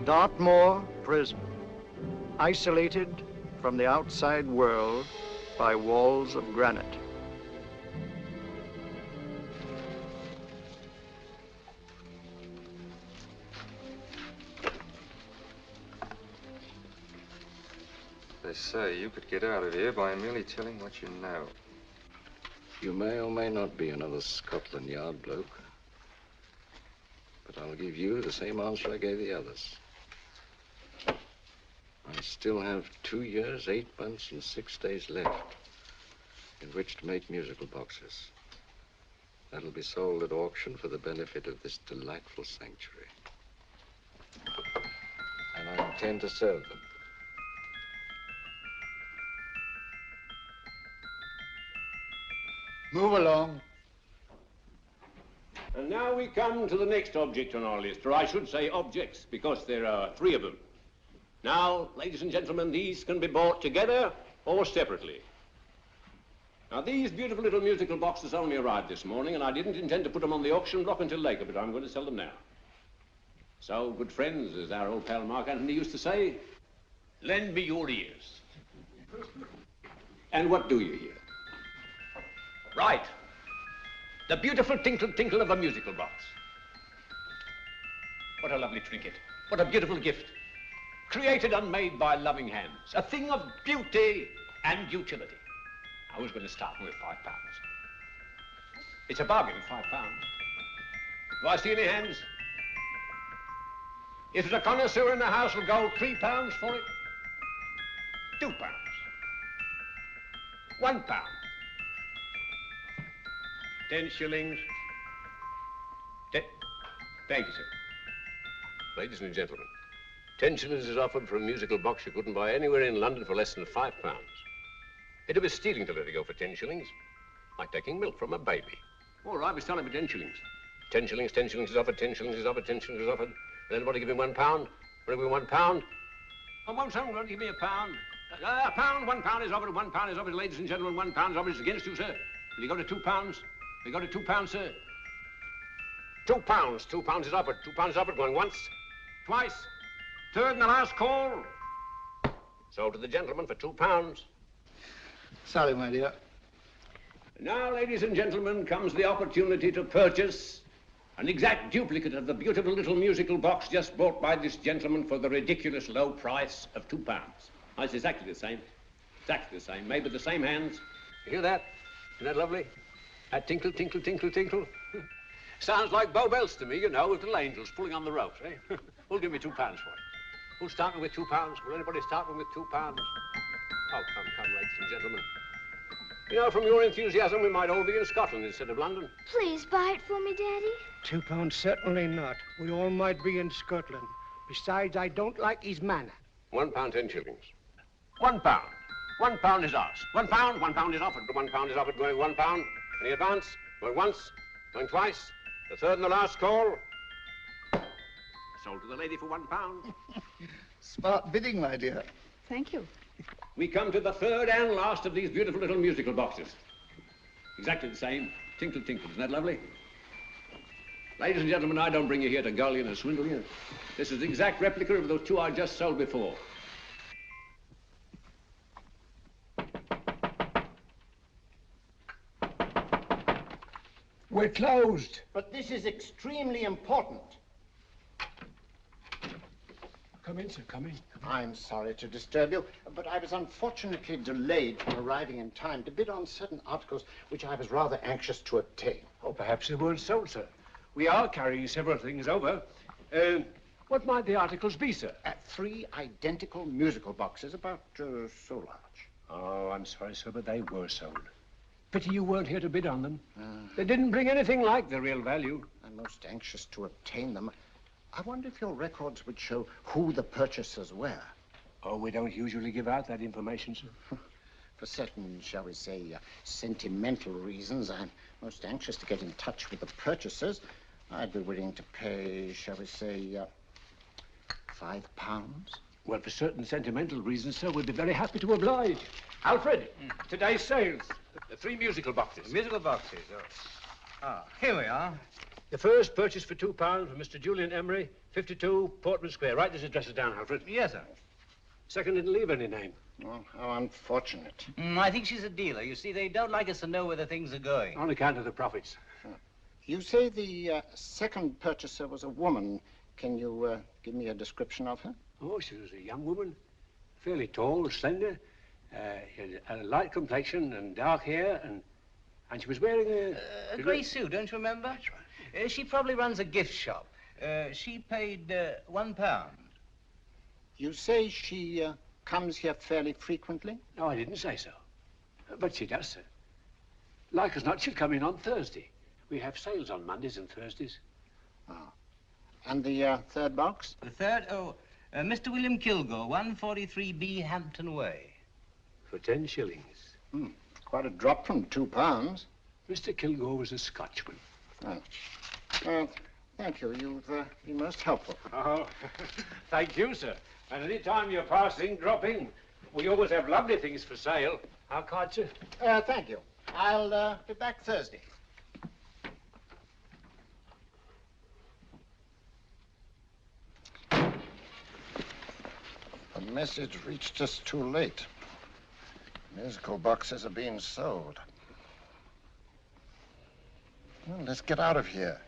Dartmoor prison, isolated from the outside world by walls of granite. They say you could get out of here by merely telling what you know. You may or may not be another Scotland Yard bloke, but I'll give you the same answer I gave the others. I still have 2 years, 8 months, and 6 days left in which to make musical boxes. That'll be sold at auction for the benefit of this delightful sanctuary. And I intend to serve them. Move along. And now we come to the next object on our list, or I should say objects, because there are 3 of them. Now, ladies and gentlemen, these can be bought together or separately. Now, these beautiful little musical boxes only arrived this morning, and I didn't intend to put them on the auction block until later, but I'm going to sell them now. So, good friends, as our old pal Mark Antony used to say, lend me your ears. And what do you hear? Right. The beautiful tinkle tinkle of a musical box. What a lovely trinket. What a beautiful gift. Created and made by loving hands. A thing of beauty and utility. I was going to start with £5. It's a bargain, £5. Do I see any hands? If there's a connoisseur in the house, will go £3 for it. £2. £1. 10 shillings. Thank you, sir. Ladies and gentlemen, 10 shillings is offered for a musical box you couldn't buy anywhere in London for less than £5. It'd be stealing to let it go for 10 shillings. Like taking milk from a baby. All right, we're selling for 10 shillings. 10 shillings, 10 shillings is offered, 10 shillings is offered, 10 shillings is offered. And anybody give me £1? Want to give me £1? Oh, won't someone give me £1? A pound, £1 is offered, £1 is offered, ladies and gentlemen, £1 is offered. It's against you, sir. Will you go to £2? We go to £2, sir. £2. £2 is offered. £2 is offered. Going once, twice, third and the last call. Sold to the gentleman for £2. Sorry, my dear. Now, ladies and gentlemen, comes the opportunity to purchase an exact duplicate of the beautiful little musical box just bought by this gentleman for the ridiculous low price of £2. Oh, it's exactly the same. Exactly the same. Made with the same hands. You hear that? Isn't that lovely? That tinkle, tinkle, tinkle, tinkle. Sounds like Bow Bells to me, you know, with little angels pulling on the ropes, eh? Who'll give me £2 for it? Who's starting with £2? Will anybody start with £2? Oh, come, ladies and gentlemen. You know, from your enthusiasm, we might all be in Scotland instead of London. Please buy it for me, Daddy. £2, certainly not. We all might be in Scotland. Besides, I don't like his manner. £1, 10 shillings. £1. £1 is ours. £1, £1 is offered. £1 is offered, going £1. Any advance? Going once, going twice, the third and the last call. Sold to the lady for £1. Smart bidding, my dear. Thank you. We come to the third and last of these beautiful little musical boxes. Exactly the same. Tinkle, tinkle. Isn't that lovely? Ladies and gentlemen, I don't bring you here to gull you and swindle you. This is the exact replica of those 2 I just sold before. We're closed. But this is extremely important. Come in, sir, come in. I'm sorry to disturb you, but I was unfortunately delayed from arriving in time to bid on certain articles which I was rather anxious to obtain. Oh, perhaps they weren't sold, sir. We are carrying several things over. What might the articles be, sir? 3 identical musical boxes, about so large. Oh, I'm sorry, sir, but they were sold. Pity you weren't here to bid on them. They didn't bring anything like the real value. I'm most anxious to obtain them. I wonder if your records would show who the purchasers were. Oh, we don't usually give out that information, sir. For certain, shall we say, sentimental reasons, I'm most anxious to get in touch with the purchasers. I'd be willing to pay, shall we say, £5. Well, for certain sentimental reasons, sir, we'd be very happy to oblige. Alfred, today's sales. The 3 musical boxes. Musical boxes, oh. Ah, here we are. The first purchase for £2 from Mr. Julian Emery, 52 Portman Square. Write these addresses down, Alfred. Yes, sir. Second didn't leave any name. Oh, how unfortunate. I think she's a dealer. You see, they don't like us to know where the things are going. On account of the profits. You say the second purchaser was a woman. Can you give me a description of her? Oh, she was a young woman. Fairly tall, slender. She had a light complexion and dark hair, and she was wearing A grey suit, don't you remember? That's right. She probably runs a gift shop. She paid £1. You say she comes here fairly frequently? No, I didn't say so. But she does, sir. Like as not, she'll come in on Thursday. We have sales on Mondays and Thursdays. Oh. And the third box? The third, Mr. William Kilgore, 143B Hampton Way. For 10 shillings. Quite a drop from £2. Mr. Kilgore was a Scotchman. Oh. Thank you. You've been most helpful. Oh, thank you, sir. And any time you're passing, drop in. We always have lovely things for sale. Our card, sir? Thank you. I'll be back Thursday. The message reached us too late. Musical boxes are being sold. Well, let's get out of here.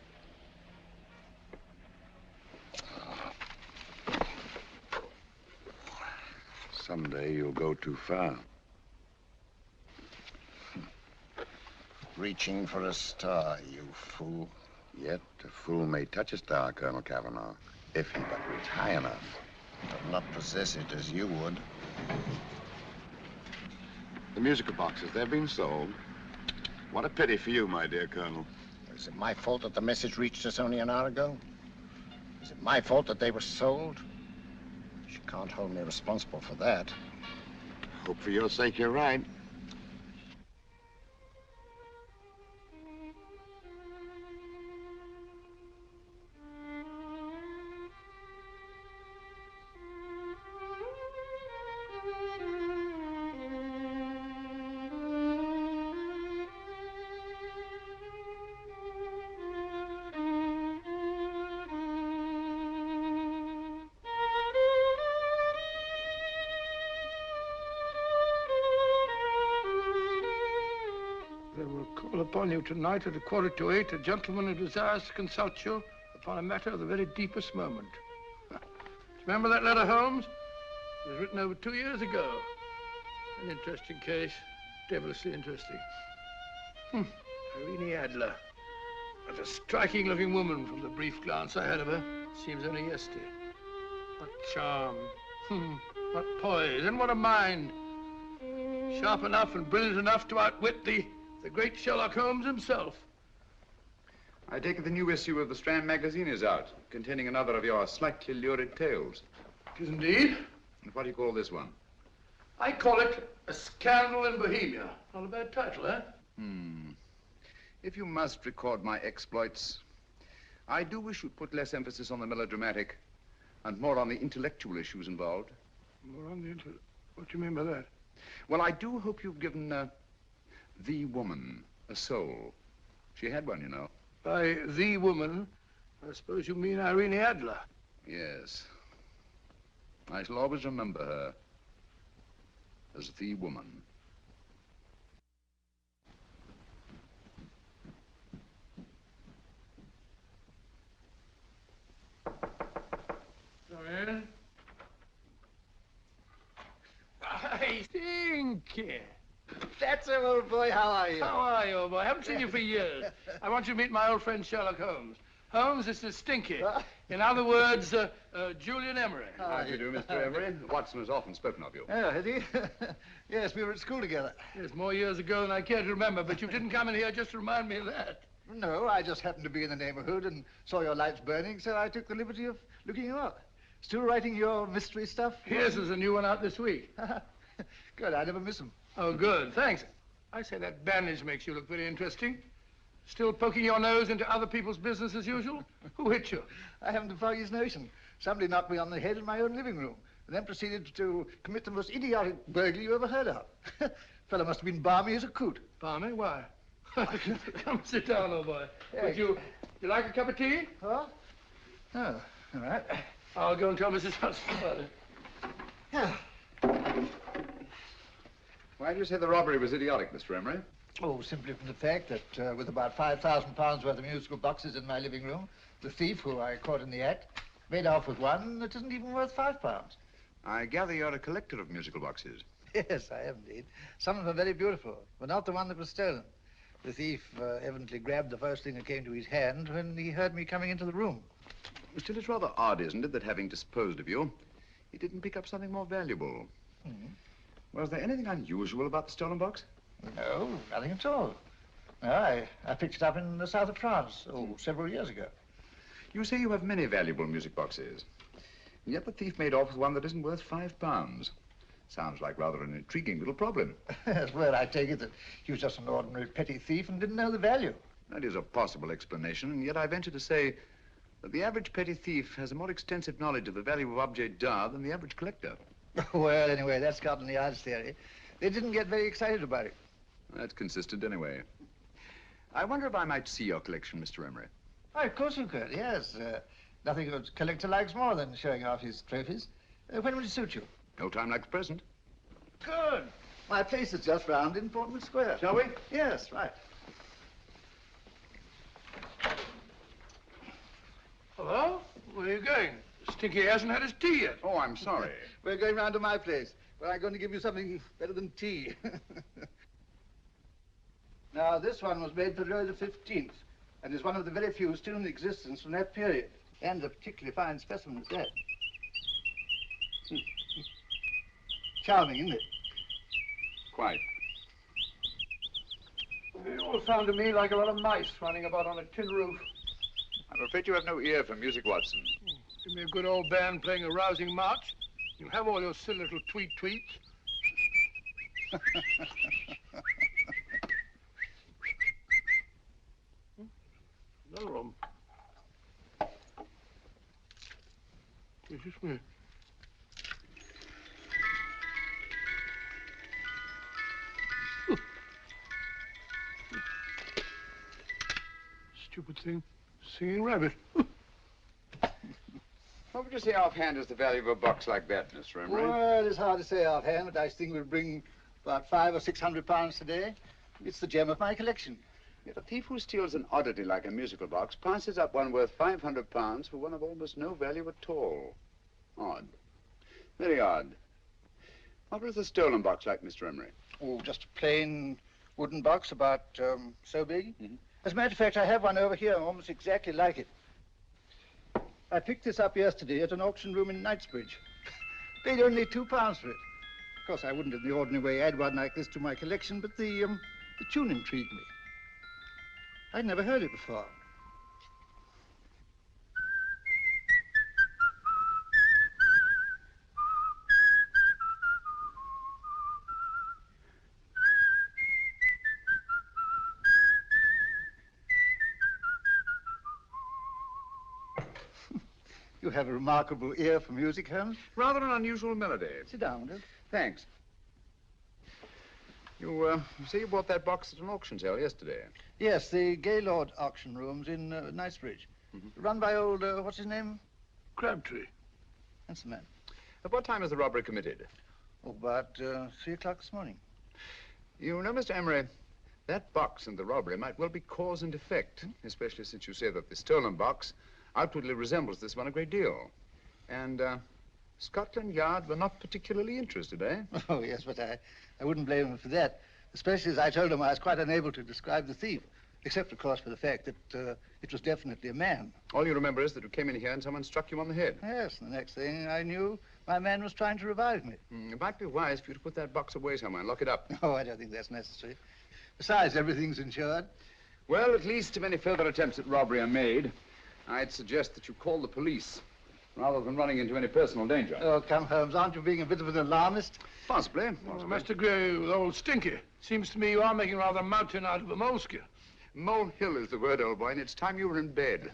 Someday you'll go too far. Reaching for a star, you fool. Yet a fool may touch a star, Colonel Cavanaugh, if he but reach high enough. But not possess it as you would. The musical boxes, they're being sold. What a pity for you, my dear Colonel. Is it my fault that the message reached us only an hour ago? Is it my fault that they were sold? You can't hold me responsible for that. Hope for your sake you're right. Upon you tonight at 7:45, a gentleman who desires to consult you upon a matter of the very deepest moment. Do you remember that letter, Holmes? It was written over 2 years ago. An interesting case, devilishly interesting. Irene Adler. What a striking-looking woman from the brief glance I had of her. Seems only yesterday. What charm. What poise, and what a mind. Sharp enough and brilliant enough to outwit the great Sherlock Holmes himself. I take it the new issue of the Strand magazine is out, containing another of your slightly lurid tales. It is indeed. And what do you call this one? I call it A Scandal in Bohemia. Not a bad title, eh? If you must record my exploits, I do wish you'd put less emphasis on the melodramatic and more on the intellectual issues involved. More on the what do you mean by that? Well, I do hope you've given the woman a soul. She had one, you know. By the woman, I suppose you mean Irene Adler. Yes. I shall always remember her as the woman. Come in. I think. That's him, old boy. How are you? How are you, old boy? I haven't seen you for years. I want you to meet my old friend Sherlock Holmes. Holmes, this is Stinky. In other words, Julian Emery. How do you do, Mr. Emery? Watson has often spoken of you. Oh, has he? Yes, we were at school together. Yes, more years ago than I care to remember, but you didn't come in here just to remind me of that. No, I just happened to be in the neighborhood and saw your lights burning, so I took the liberty of looking you up. Still writing your mystery stuff? Yes, there's a new one out this week. Good, I never miss them. Oh, good, thanks. I say that bandage makes you look very interesting. Still poking your nose into other people's business as usual? Who hit you? I haven't the foggiest notion. Somebody knocked me on the head in my own living room and then proceeded to commit the most idiotic burglary you ever heard of. Fellow must have been balmy as a coot. Balmy? Why? Come sit down, old boy. Yeah. Would you You like a cup of tea? Huh? Oh, all right. I'll go and tell Mrs. Hudson about it. Yeah. Why do you say the robbery was idiotic, Mr. Emery? Oh, simply from the fact that with about £5,000 worth of musical boxes in my living room, the thief, who I caught in the act, made off with one that isn't even worth £5. I gather you're a collector of musical boxes. Yes, I am indeed. Some of them are very beautiful, but not the one that was stolen. The thief evidently grabbed the first thing that came to his hand when he heard me coming into the room. Still, it's rather odd, isn't it, that having disposed of you, he didn't pick up something more valuable. Was there anything unusual about the stolen box? No, nothing at all. No, I picked it up in the south of France, several years ago. You say you have many valuable music boxes, and yet the thief made off with one that isn't worth £5. Sounds like rather an intriguing little problem. Yes, well, I take it that he was just an ordinary petty thief and didn't know the value. That is a possible explanation, and yet I venture to say that the average petty thief has a more extensive knowledge of the value of objets d'art than the average collector. Well, anyway, that's Scotland Yard's theory. They didn't get very excited about it. That's consistent anyway. I wonder if I might see your collection, Mr. Emery. Oh, of course you could, yes. Nothing a collector likes more than showing off his trophies. When will it suit you? No time like the present. Good. My place is just round in Portman Square. Shall we? Yes, right. Hello? Where are you going? Stinky hasn't had his tea yet. Oh, I'm sorry. We're going round to my place, where I'm going to give you something better than tea. Now, this one was made for Louis XV, and is one of the very few still in existence from that period. And a particularly fine specimen at that. Charming, isn't it? Quite. They all sound to me like a lot of mice running about on a tin roof. I'm afraid you have no ear for music, Watson. Give me a good old band playing a rousing march. You'll have all your silly little tweets. Another one. This is me. Stupid thing. Singing rabbit. What would you say offhand is the value of a box like that, Mr. Emery? Well, it's hard to say offhand, but I think we'll bring about £500 or £600 today. It's the gem of my collection. Yet a thief who steals an oddity like a musical box passes up one worth £500 for one of almost no value at all. Odd. Very odd. What was the stolen box like, Mr. Emery? Oh, just a plain wooden box about so big. As a matter of fact, I have one over here almost exactly like it. I picked this up yesterday at an auction room in Knightsbridge. Paid only £2 for it. Of course, I wouldn't in the ordinary way add one like this to my collection, but the tune intrigued me. I'd never heard it before. You have a remarkable ear for music, Holmes. Rather an unusual melody. Sit down, will you? Thanks. You say you bought that box at an auction sale yesterday? Yes, the Gaylord auction rooms in Knightsbridge. Run by old, what's his name? Crabtree. That's the man. At what time was the robbery committed? Oh, about 3 o'clock this morning. You know, Mr. Emery, that box and the robbery might well be cause and effect, especially since you say that the stolen box outwardly resembles this one a great deal. And Scotland Yard were not particularly interested, eh? Oh, yes, but I wouldn't blame them for that, especially as I told them I was quite unable to describe the thief, except, of course, for the fact that it was definitely a man. All you remember is that you came in here and someone struck you on the head. Yes, and the next thing I knew, my man was trying to revive me. It might be wise for you to put that box away somewhere and lock it up. Oh, I don't think that's necessary. Besides, everything's insured. Well, at least if any further attempts at robbery are made, I'd suggest that you call the police, rather than running into any personal danger. Oh, come, Holmes, aren't you being a bit of an alarmist? Possibly. Well, I must agree with old Stinky. Seems to me you are making rather a mountain out of a moleskin. Molehill is the word, old boy, and it's time you were in bed.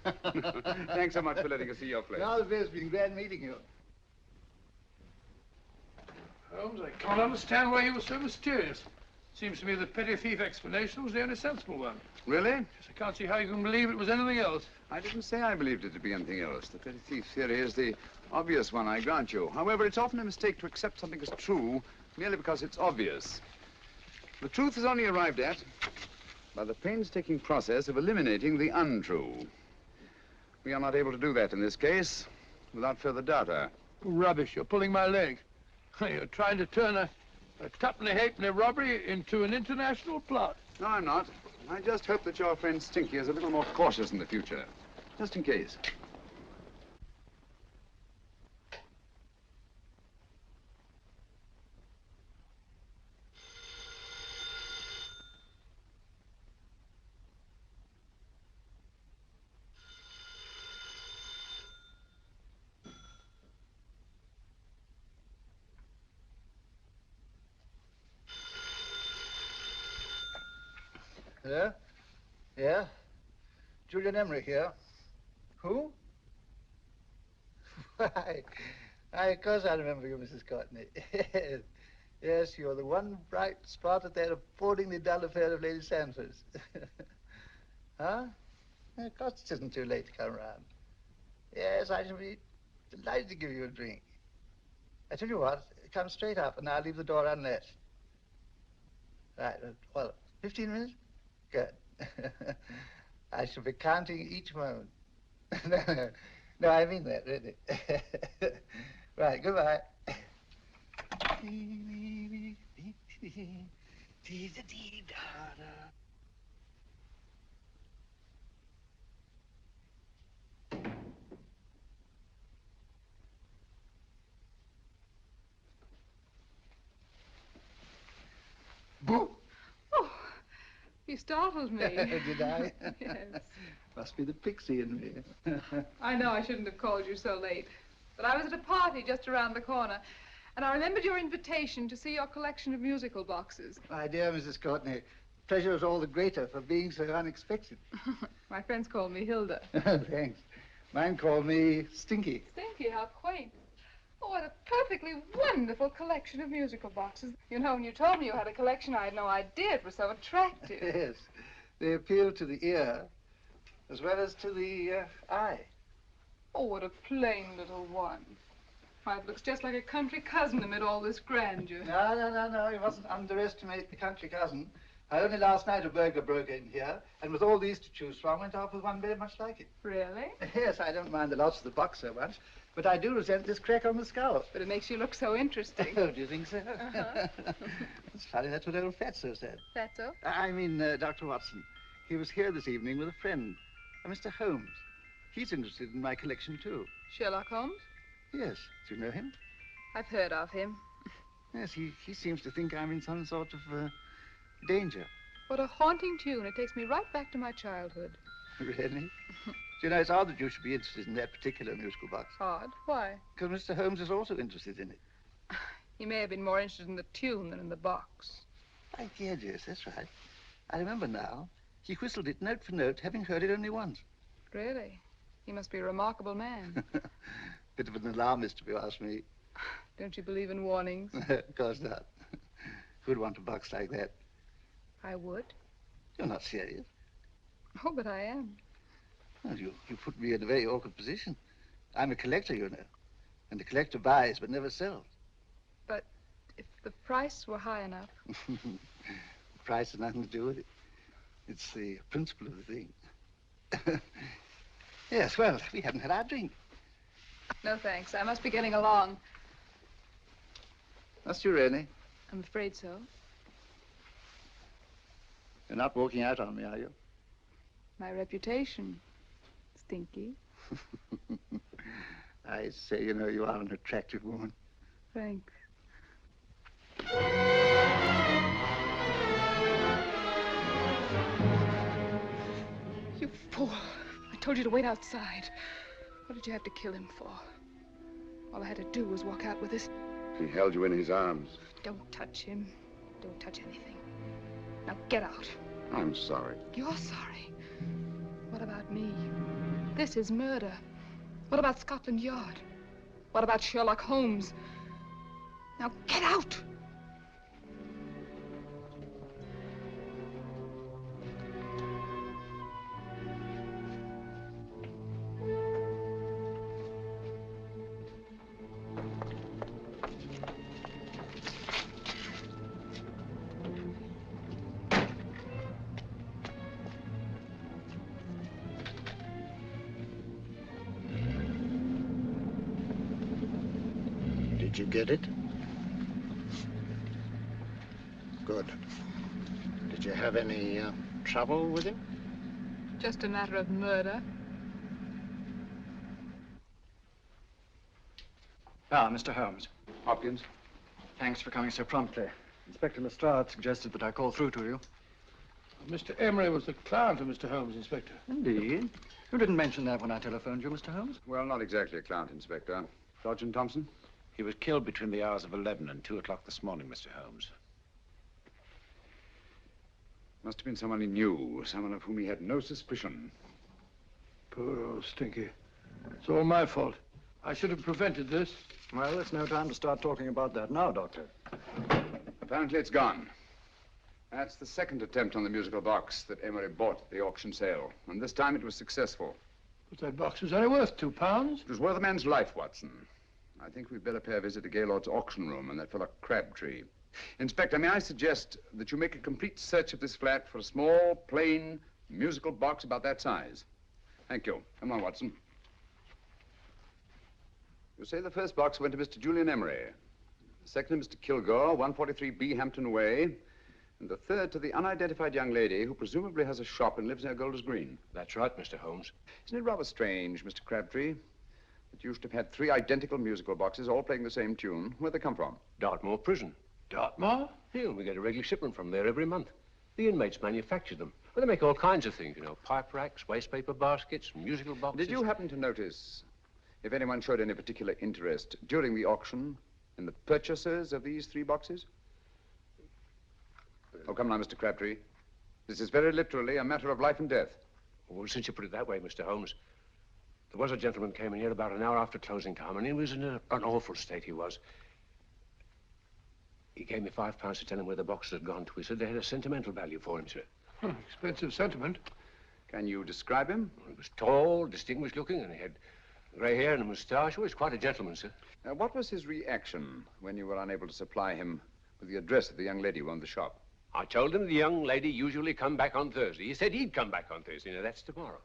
Thanks so much for letting us see your place. Now, it's been glad meeting you. Holmes, I can't understand why you were so mysterious. Seems to me the petty thief explanation was the only sensible one. Really? Yes, I can't see how you can believe it was anything else. I didn't say I believed it to be anything else. The petty thief theory is the obvious one, I grant you. However, it's often a mistake to accept something as true merely because it's obvious. The truth is only arrived at by the painstaking process of eliminating the untrue. We are not able to do that in this case without further data. Rubbish, you're pulling my leg. You're trying to turn a tuppenny halfpenny robbery into an international plot. No, I'm not. I just hope that your friend Stinky is a little more cautious in the future, just in case. Hello? Yeah? Julian Emery here. Who? Why, of course I remember you, Mrs. Courtney. Yes. Yes, you're the one bright spot at that appallingly dull affair of Lady Sanford's. Huh? Of course it isn't too late to come round. Yes, I shall be delighted to give you a drink. I tell you what, come straight up and I'll leave the door unlatched. Right, well, 15 minutes? Good. I shall be counting each moment. No, I mean that, really. Right, goodbye. Boo! Oh, you startled me. Did I? Yes. Must be the pixie in me. I know I shouldn't have called you so late, but I was at a party just around the corner, and I remembered your invitation to see your collection of musical boxes. My dear Mrs. Courtney, pleasure is all the greater for being so unexpected. My friends call me Hilda. Thanks. Mine call me Stinky. Stinky, how quaint. Oh, what a perfectly wonderful collection of musical boxes. You know, when you told me you had a collection, I had no idea it was so attractive. Yes. They appeal to the ear as well as to the eye. Oh, what a plain little one. Why, it looks just like a country cousin amid all this grandeur. No. You mustn't underestimate the country cousin. Only last night a burglar broke in here, and with all these to choose from, went off with one very much like it. Really? Yes, I don't mind the loss of the box so much, but I do resent this crack on the skull. But it makes you look so interesting. Oh, do you think so? Uh-huh. It's funny, that's what old Fatso said. Fatso? I mean, Dr. Watson. He was here this evening with a friend, a Mr. Holmes. He's interested in my collection, too. Sherlock Holmes? Yes. Do you know him? I've heard of him. Yes, he seems to think I'm in some sort of danger. What a haunting tune. It takes me right back to my childhood. Really? You know, it's odd that you should be interested in that particular musical box. Odd? Why? Because Mr. Holmes is also interested in it. He may have been more interested in the tune than in the box. My dear, yes, that's right. I remember now. He whistled it note for note, having heard it only once. Really? He must be a remarkable man. Bit of an alarmist, if you ask me. Don't you believe in warnings? Of course not. Who'd want a box like that? I would. You're not serious. Oh, but I am. Well, you put me in a very awkward position. I'm a collector, you know. And the collector buys but never sells. But if the price were high enough... The price has nothing to do with it. It's the principle of the thing. Yes, well, we haven't had our drink. No, thanks. I must be getting along. Must you really? I'm afraid so. You're not walking out on me, are you? My reputation. Stinky. I say, you know, you are an attractive woman. Thanks. You fool. I told you to wait outside. What did you have to kill him for? All I had to do was walk out with this. He held you in his arms. Don't touch him. Don't touch anything. Now get out. I'm sorry. You're sorry. What about me? This is murder. What about Scotland Yard? What about Sherlock Holmes? Now get out! Did you get it? Good. Did you have any trouble with him? Just a matter of murder. Ah, Mr. Holmes. Hopkins? Thanks for coming so promptly. Inspector Lestrade suggested that I call through to you. Mr. Emery was the client of Mr. Holmes, Inspector. Indeed. You didn't mention that when I telephoned you, Mr. Holmes. Well, not exactly a client, Inspector. Sergeant Thompson? He was killed between the hours of 11 and 2 o'clock this morning, Mr. Holmes. Must have been someone he knew, someone of whom he had no suspicion. Poor old Stinky. It's all my fault. I should have prevented this. Well, it's no time to start talking about that now, Doctor. Apparently it's gone. That's the second attempt on the musical box that Emery bought at the auction sale. And this time it was successful. But that box was only worth £2. It was worth a man's life, Watson. I think we'd better pay a visit to Gaylord's auction room and that fellow Crabtree. Inspector, may I suggest that you make a complete search of this flat for a small, plain, musical box about that size? Thank you. Come on, Watson. You say the first box went to Mr. Julian Emery. The second to Mr. Kilgore, 143B Hampton Way. And the third to the unidentified young lady who presumably has a shop and lives near Golders Green. That's right, Mr. Holmes. Isn't it rather strange, Mr. Crabtree, that you should have had 3 identical musical boxes all playing the same tune? Where'd they come from? Dartmoor Prison. Dartmoor? Yeah, we get a regular shipment from there every month. The inmates manufacture them. Well, they make all kinds of things, you know, pipe racks, waste paper baskets, musical boxes. Did you happen to notice if anyone showed any particular interest during the auction in the purchasers of these 3 boxes? Oh, come now, Mr. Crabtree. This is very literally a matter of life and death. Well, since you put it that way, Mr. Holmes, there was a gentleman came in here about an hour after closing time, and he was in an awful state, he was. He gave me £5 to tell him where the boxes had gone to. He said they had a sentimental value for him, sir. Expensive sentiment. Can you describe him? He was tall, distinguished looking, and he had grey hair and a moustache. He was quite a gentleman, sir. What was his reaction when you were unable to supply him with the address of the young lady who owned the shop? I told him the young lady usually come back on Thursday. He said he'd come back on Thursday. Now, that's tomorrow.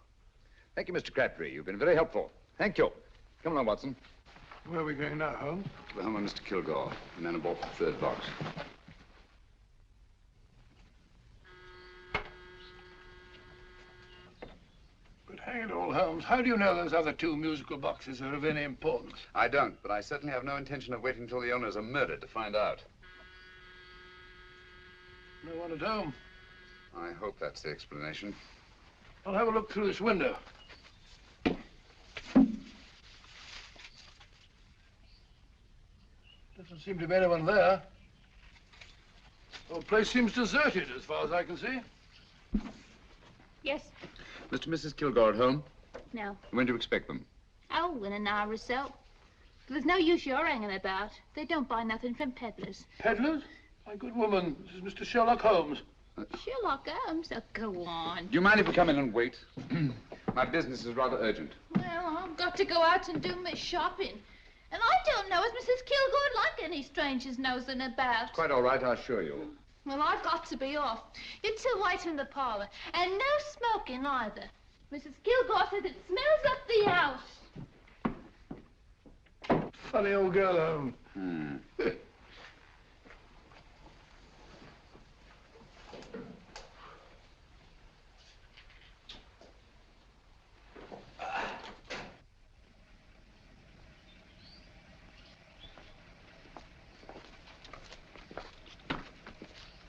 Thank you, Mr. Crabtree. You've been very helpful. Thank you. Come along, Watson. Where are we going now, Holmes? To the home of Mr. Kilgore, the man who bought the 3rd box. But hang it all, Holmes, how do you know those other 2 musical boxes are of any importance? I don't, but I certainly have no intention of waiting until the owners are murdered to find out. No one at home. I hope that's the explanation. I'll have a look through this window. Doesn't seem to be anyone there. The whole place seems deserted as far as I can see. Yes. Mr. and Mrs. Kilgore at home? No. When do you expect them? Oh, in an hour or so. There's no use you're hanging about. They don't buy nothing from peddlers. Peddlers? My good woman, this is Mr. Sherlock Holmes. Sherlock Holmes? Oh, go on. Do you mind if we come in and wait? My business is rather urgent. Well, I've got to go out and do my shopping. And I don't know if Mrs. Kilgore would like any strangers nosing about. Quite all right, I assure you. Well, I've got to be off. You 2 wait in the parlor. And no smoking either. Mrs. Kilgore says it smells up the house. Funny old girl, Holmes.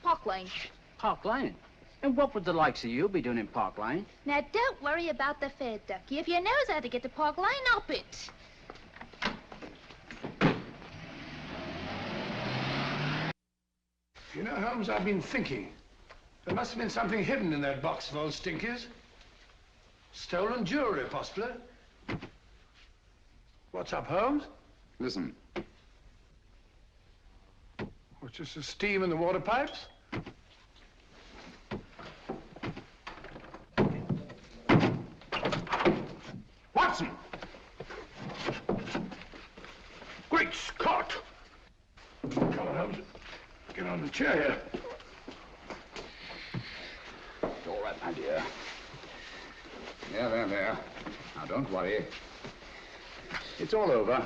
Park Lane. Park Lane? And what would the likes of you be doing in Park Lane? Now, don't worry about the fare, Ducky. If you knows how to get to Park Lane, up it. You know, Holmes, I've been thinking. There must have been something hidden in that box of old Stinky's. Stolen jewelry, possibly. What's up, Holmes? Listen. What's just the steam in the water pipes? Watson! Great Scott! Come on, Holmes. Get on the chair here. It's all right, my dear. There. Now, don't worry. It's all over.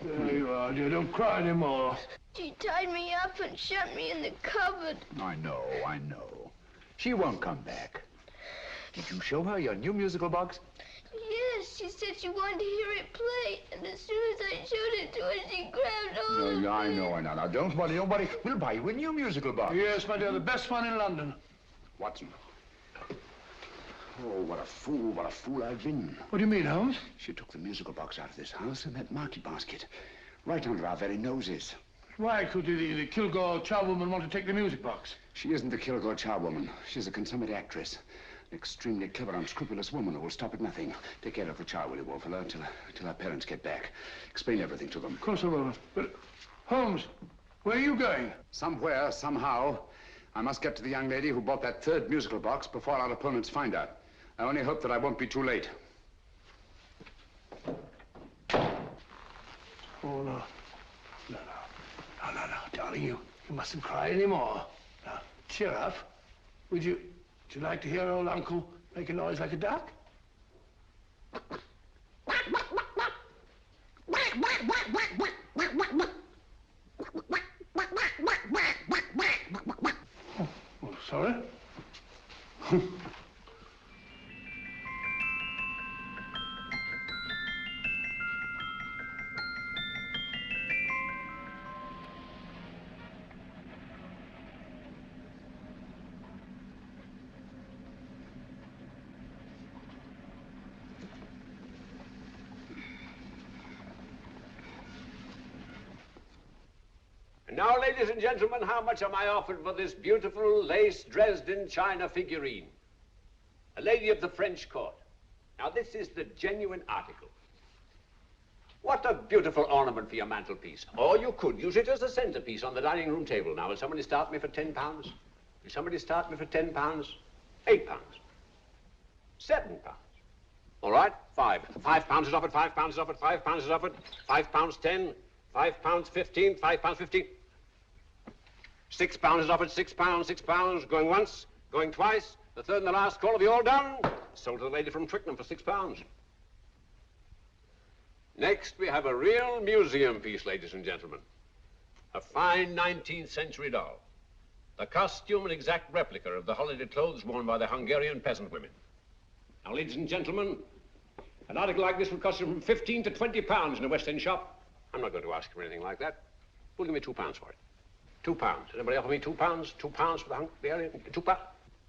There you are, dear. Don't cry anymore. She tied me up and shut me in the cupboard. I know. She won't come back. Did you show her your new musical box? Yes, she said she wanted to hear it play, and as soon as I showed it to her, she grabbed hold of No, I me. know. Now, don't worry. We'll buy you a new musical box. Yes, my dear, the best one in London. Watson. Oh, what a fool I've been. What do you mean, Holmes? She took the musical box out of this house in that market basket, right under our very noses. Why could the Kilgore charwoman want to take the music box? She isn't the Kilgore charwoman. She's a consummate actress. An extremely clever, unscrupulous woman who will stop at nothing. Take care of the child, will you, Wolfella, till our parents get back. Explain everything to them. Of course I will. But, Holmes, where are you going? Somewhere, somehow, I must get to the young lady who bought that third musical box before our opponents find her. I only hope that I won't be too late. Oh, no. No, darling, you mustn't cry anymore. Now, cheer up. Would you like to hear old Uncle make a noise like a duck? Oh, sorry. And now, ladies and gentlemen, how much am I offered for this beautiful lace Dresden china figurine? A lady of the French court. Now, this is the genuine article. What a beautiful ornament for your mantelpiece. Or you could use it as a centerpiece on the dining room table. Now, will somebody start me for £10? Will somebody start me for £10? £8? £7? All right, £5 is offered, £5 is offered, £5 is offered, £5.10, £5.15, £5.15. £6 is offered, £6, going once, going twice. The third and the last call. Have you all done? Sold to the lady from Twickenham for £6. Next, we have a real museum piece, ladies and gentlemen. A fine 19th century doll. The costume an exact replica of the holiday clothes worn by the Hungarian peasant women. Now, ladies and gentlemen, an article like this will cost you from £15 to £20 in a West End shop. I'm not going to ask you for anything like that. Who'll give me £2 for it? £2. Anybody offer me £2? £2 for the Hungarian? £2?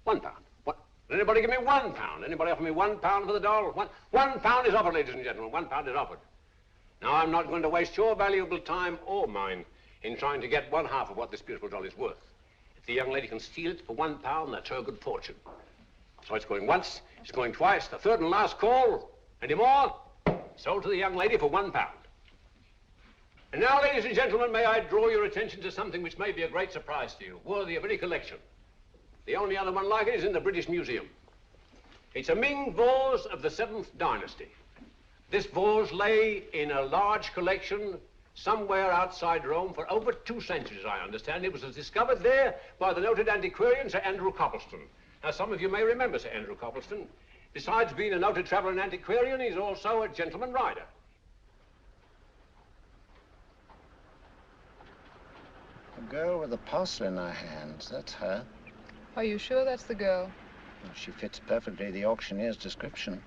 £1. What? Anybody give me £1? Anybody offer me £1 for the doll? £1 is offered, ladies and gentlemen. £1 is offered. Now, I'm not going to waste your valuable time or mine in trying to get one half of what this beautiful doll is worth. If the young lady can steal it for £1, that's her good fortune. So it's going once, it's going twice, the third and last call. Any more? Sold to the young lady for £1. And now, ladies and gentlemen, may I draw your attention to something which may be a great surprise to you, worthy of any collection. The only other one like it is in the British Museum. It's a Ming vase of the 7th dynasty. This vase lay in a large collection somewhere outside Rome for over 2 centuries, I understand. It was discovered there by the noted antiquarian, Sir Andrew Coppleston. Now, some of you may remember Sir Andrew Coppleston. Besides being a noted traveler and antiquarian, he's also a gentleman rider. The girl with the parcel in her hands, that's her. Are you sure that's the girl? Well, she fits perfectly the auctioneer's description.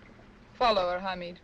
Follow her, Hamid.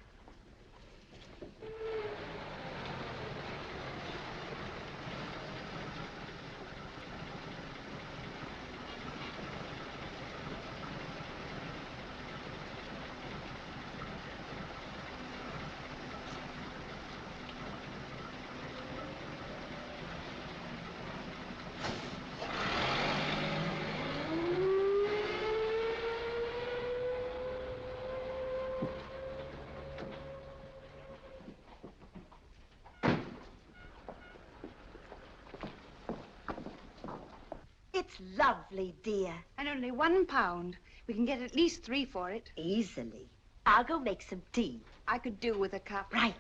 It's lovely, dear. And only £1. We can get at least 3 for it. Easily. I'll go make some tea. I could do with a cup. Right.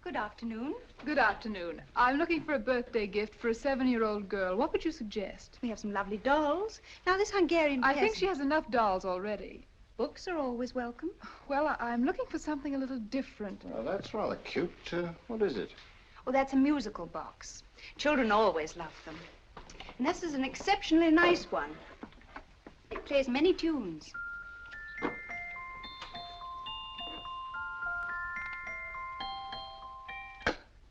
Good afternoon. Good afternoon. I'm looking for a birthday gift for a 7-year-old girl. What would you suggest? We have some lovely dolls. Now, this Hungarian I think peasant- she has enough dolls already. Books are always welcome. Well, I'm looking for something a little different. Well, that's rather cute. What is it? Well, that's a musical box. Children always love them. And this is an exceptionally nice one. It plays many tunes.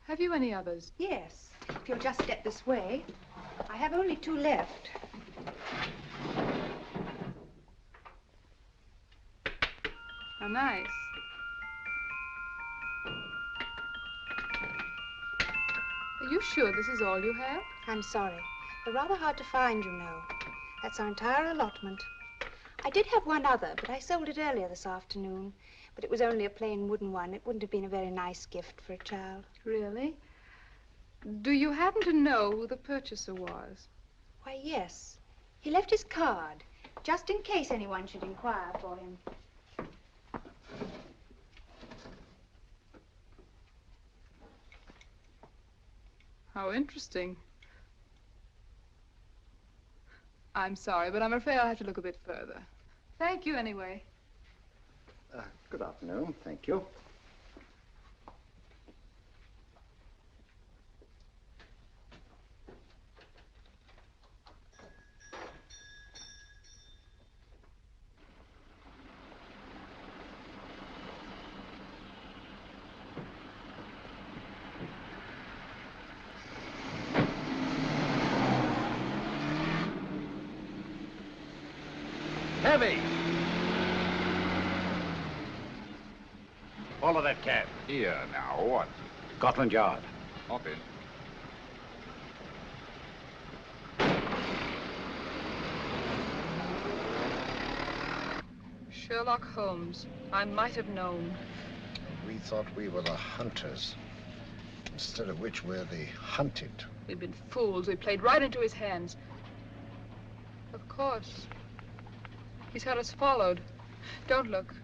Have you any others? Yes. If you'll just step this way. I have only 2 left. How nice. Are you sure this is all you have? I'm sorry. They're rather hard to find, you know. That's our entire allotment. I did have one other, but I sold it earlier this afternoon. But it was only a plain wooden one. It wouldn't have been a very nice gift for a child. Really? Do you happen to know who the purchaser was? Why, yes. He left his card, just in case anyone should inquire for him. How interesting. I'm sorry, but I'm afraid I'll have to look a bit further. Thank you, anyway. Good afternoon. Thank you. Heavy! Follow that cab. Here, now, what? Scotland Yard. Hop in. Sherlock Holmes. I might have known. We thought we were the hunters, instead of which we're the hunted. We've been fools. We played right into his hands. Of course. He's had us followed. Don't look.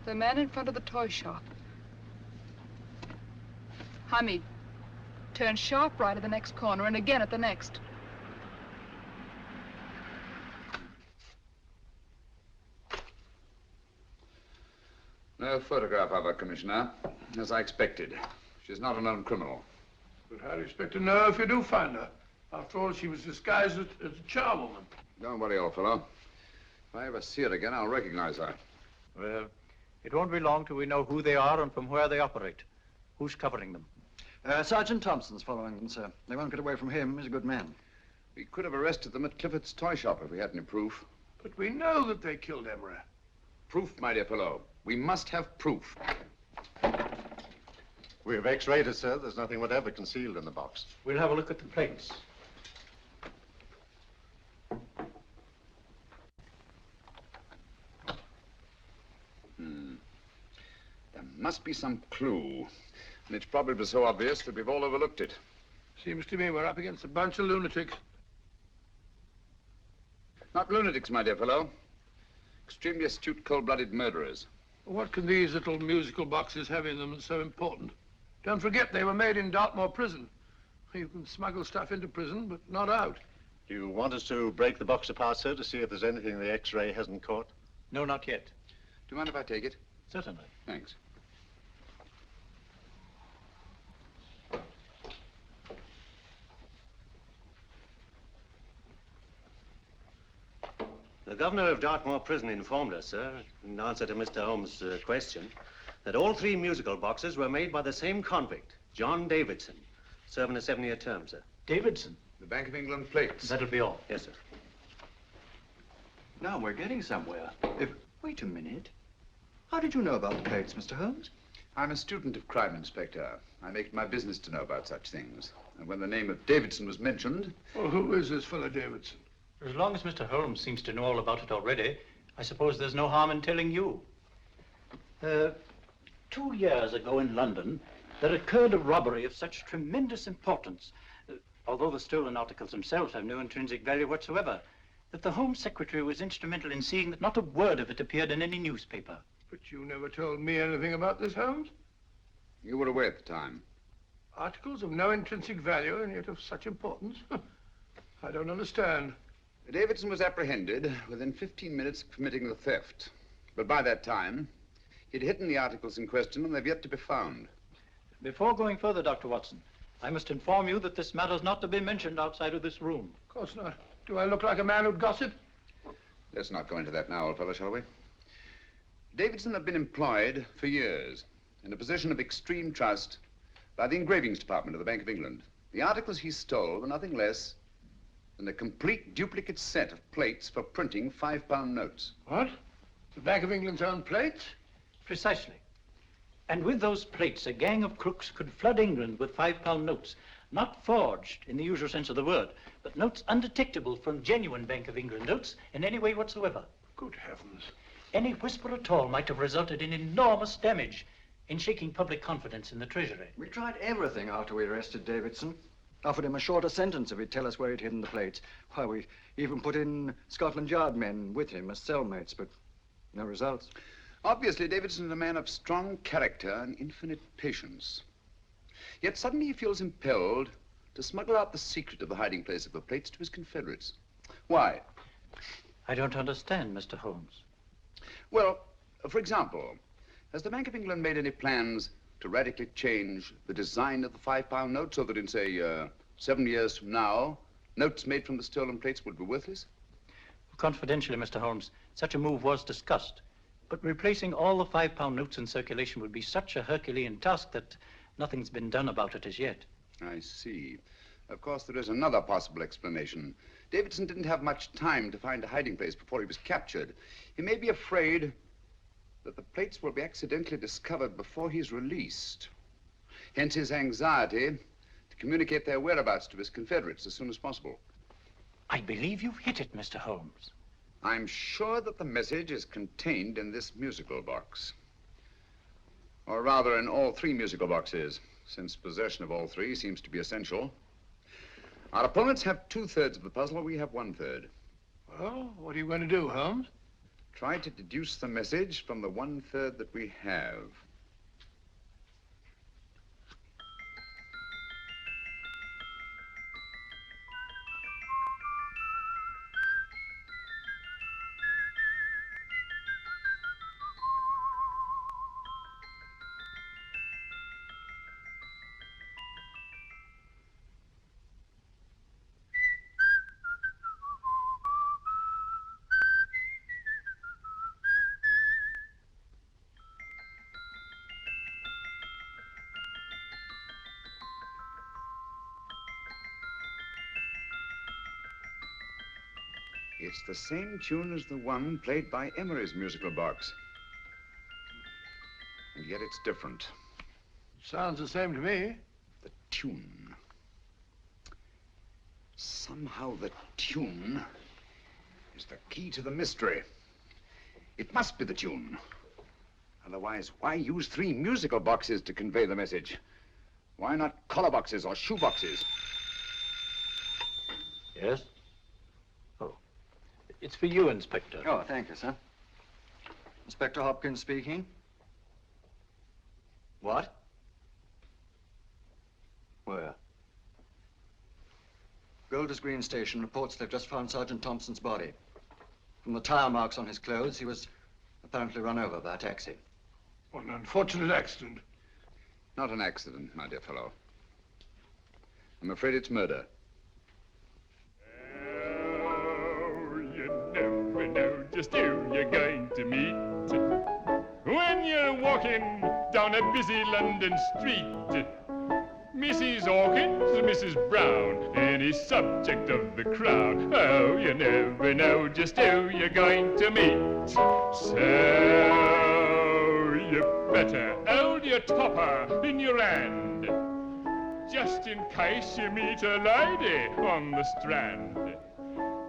The man in front of the toy shop. Hamid, turn sharp right at the next corner and again at the next. No photograph of her, Commissioner, as I expected. She's not a known criminal. But how do you expect to know if you do find her? After all, she was disguised as a charwoman. Don't worry, old fellow. If I ever see her again, I'll recognize her. Well, it won't be long till we know who they are and from where they operate. Who's covering them? Sergeant Thompson's following them, sir. They won't get away from him. He's a good man. We could have arrested them at Clifford's toy shop if we had any proof. But we know that they killed Emery. Proof, my dear fellow. We must have proof. We have X-rayed it, sir. There's nothing whatever concealed in the box. We'll have a look at the plates. There must be some clue. And it's probably so obvious that we've all overlooked it. Seems to me we're up against a bunch of lunatics. Not lunatics, my dear fellow. Extremely astute, cold-blooded murderers. What can these little musical boxes have in them that's so important? Don't forget, they were made in Dartmoor prison. You can smuggle stuff into prison, but not out. Do you want us to break the box apart, sir, to see if there's anything the X-ray hasn't caught? No, not yet. Do you mind if I take it? Certainly. Thanks. The governor of Dartmoor prison informed us, sir, in answer to Mr. Holmes' question, that all 3 musical boxes were made by the same convict, John Davidson, serving a 7-year term, sir. Davidson? The Bank of England plates. That'll be all. Yes, sir. Now we're getting somewhere. Wait a minute. How did you know about the plates, Mr. Holmes? I'm a student of crime, Inspector. I make it my business to know about such things. And when the name of Davidson was mentioned... Well, who is this fellow Davidson? As long as Mr. Holmes seems to know all about it already, I suppose there's no harm in telling you. 2 years ago in London, there occurred a robbery of such tremendous importance, although the stolen articles themselves have no intrinsic value whatsoever, that the Home Secretary was instrumental in seeing that not a word of it appeared in any newspaper. But you never told me anything about this, Holmes. You were away at the time. Articles of no intrinsic value and yet of such importance? I don't understand. Davidson was apprehended within 15 minutes of committing the theft. But by that time, he'd hidden the articles in question and they've yet to be found. Before going further, Dr. Watson, I must inform you that this matter's not to be mentioned outside of this room. Of course not. Do I look like a man who'd gossip? Let's not go into that now, old fellow, shall we? Davidson had been employed for years in a position of extreme trust by the engravings department of the Bank of England. The articles he stole were nothing less than a complete duplicate set of plates for printing £5 notes. What? The Bank of England's own plates? Precisely. And with those plates, a gang of crooks could flood England with £5 notes, not forged in the usual sense of the word, but notes undetectable from genuine Bank of England notes in any way whatsoever. Good heavens. Any whisper at all might have resulted in enormous damage in shaking public confidence in the Treasury. We tried everything after we arrested Davidson. Offered him a shorter sentence if he'd tell us where he'd hidden the plates. Why, we even put in Scotland Yard men with him as cellmates, but no results. Obviously, Davidson is a man of strong character and infinite patience. Yet suddenly he feels impelled to smuggle out the secret of the hiding place of the plates to his confederates. Why? I don't understand, Mr. Holmes. Well, for example, has the Bank of England made any plans to radically change the design of the £5 note so that in, say, 7 years from now, notes made from the stolen plates would be worthless? Confidentially, Mr. Holmes, such a move was discussed. But replacing all the £5 notes in circulation would be such a Herculean task that nothing's been done about it as yet. I see. Of course, there is another possible explanation. Davidson didn't have much time to find a hiding place before he was captured. He may be afraid that the plates will be accidentally discovered before he's released. Hence his anxiety to communicate their whereabouts to his confederates as soon as possible. I believe you've hit it, Mr. Holmes. I'm sure that the message is contained in this musical box. Or rather, in all 3 musical boxes, since possession of all 3 seems to be essential. Our opponents have 2/3 of the puzzle, we have 1/3. Well, what are you going to do, Holmes? Try to deduce the message from the 1/3 that we have. It's the same tune as the one played by Emery's musical box. And yet it's different. Sounds the same to me. The tune. Somehow the tune is the key to the mystery. It must be the tune. Otherwise, why use 3 musical boxes to convey the message? Why not collar boxes or shoe boxes? Yes? Oh. It's for you, Inspector. Oh, thank you, sir. Inspector Hopkins speaking. What? Where? Golders Green Station reports they've just found Sergeant Thompson's body. From the tire marks on his clothes, he was apparently run over by a taxi. What an unfortunate accident. Not an accident, my dear fellow. I'm afraid it's murder. Oh, you never know just who you're going to meet when you're walking down a busy London street. Mrs. Hawkins, Mrs. Brown, any subject of the crowd. Oh, you never know just who you're going to meet. So you better hold your topper in your hand, just in case you meet a lady on the Strand.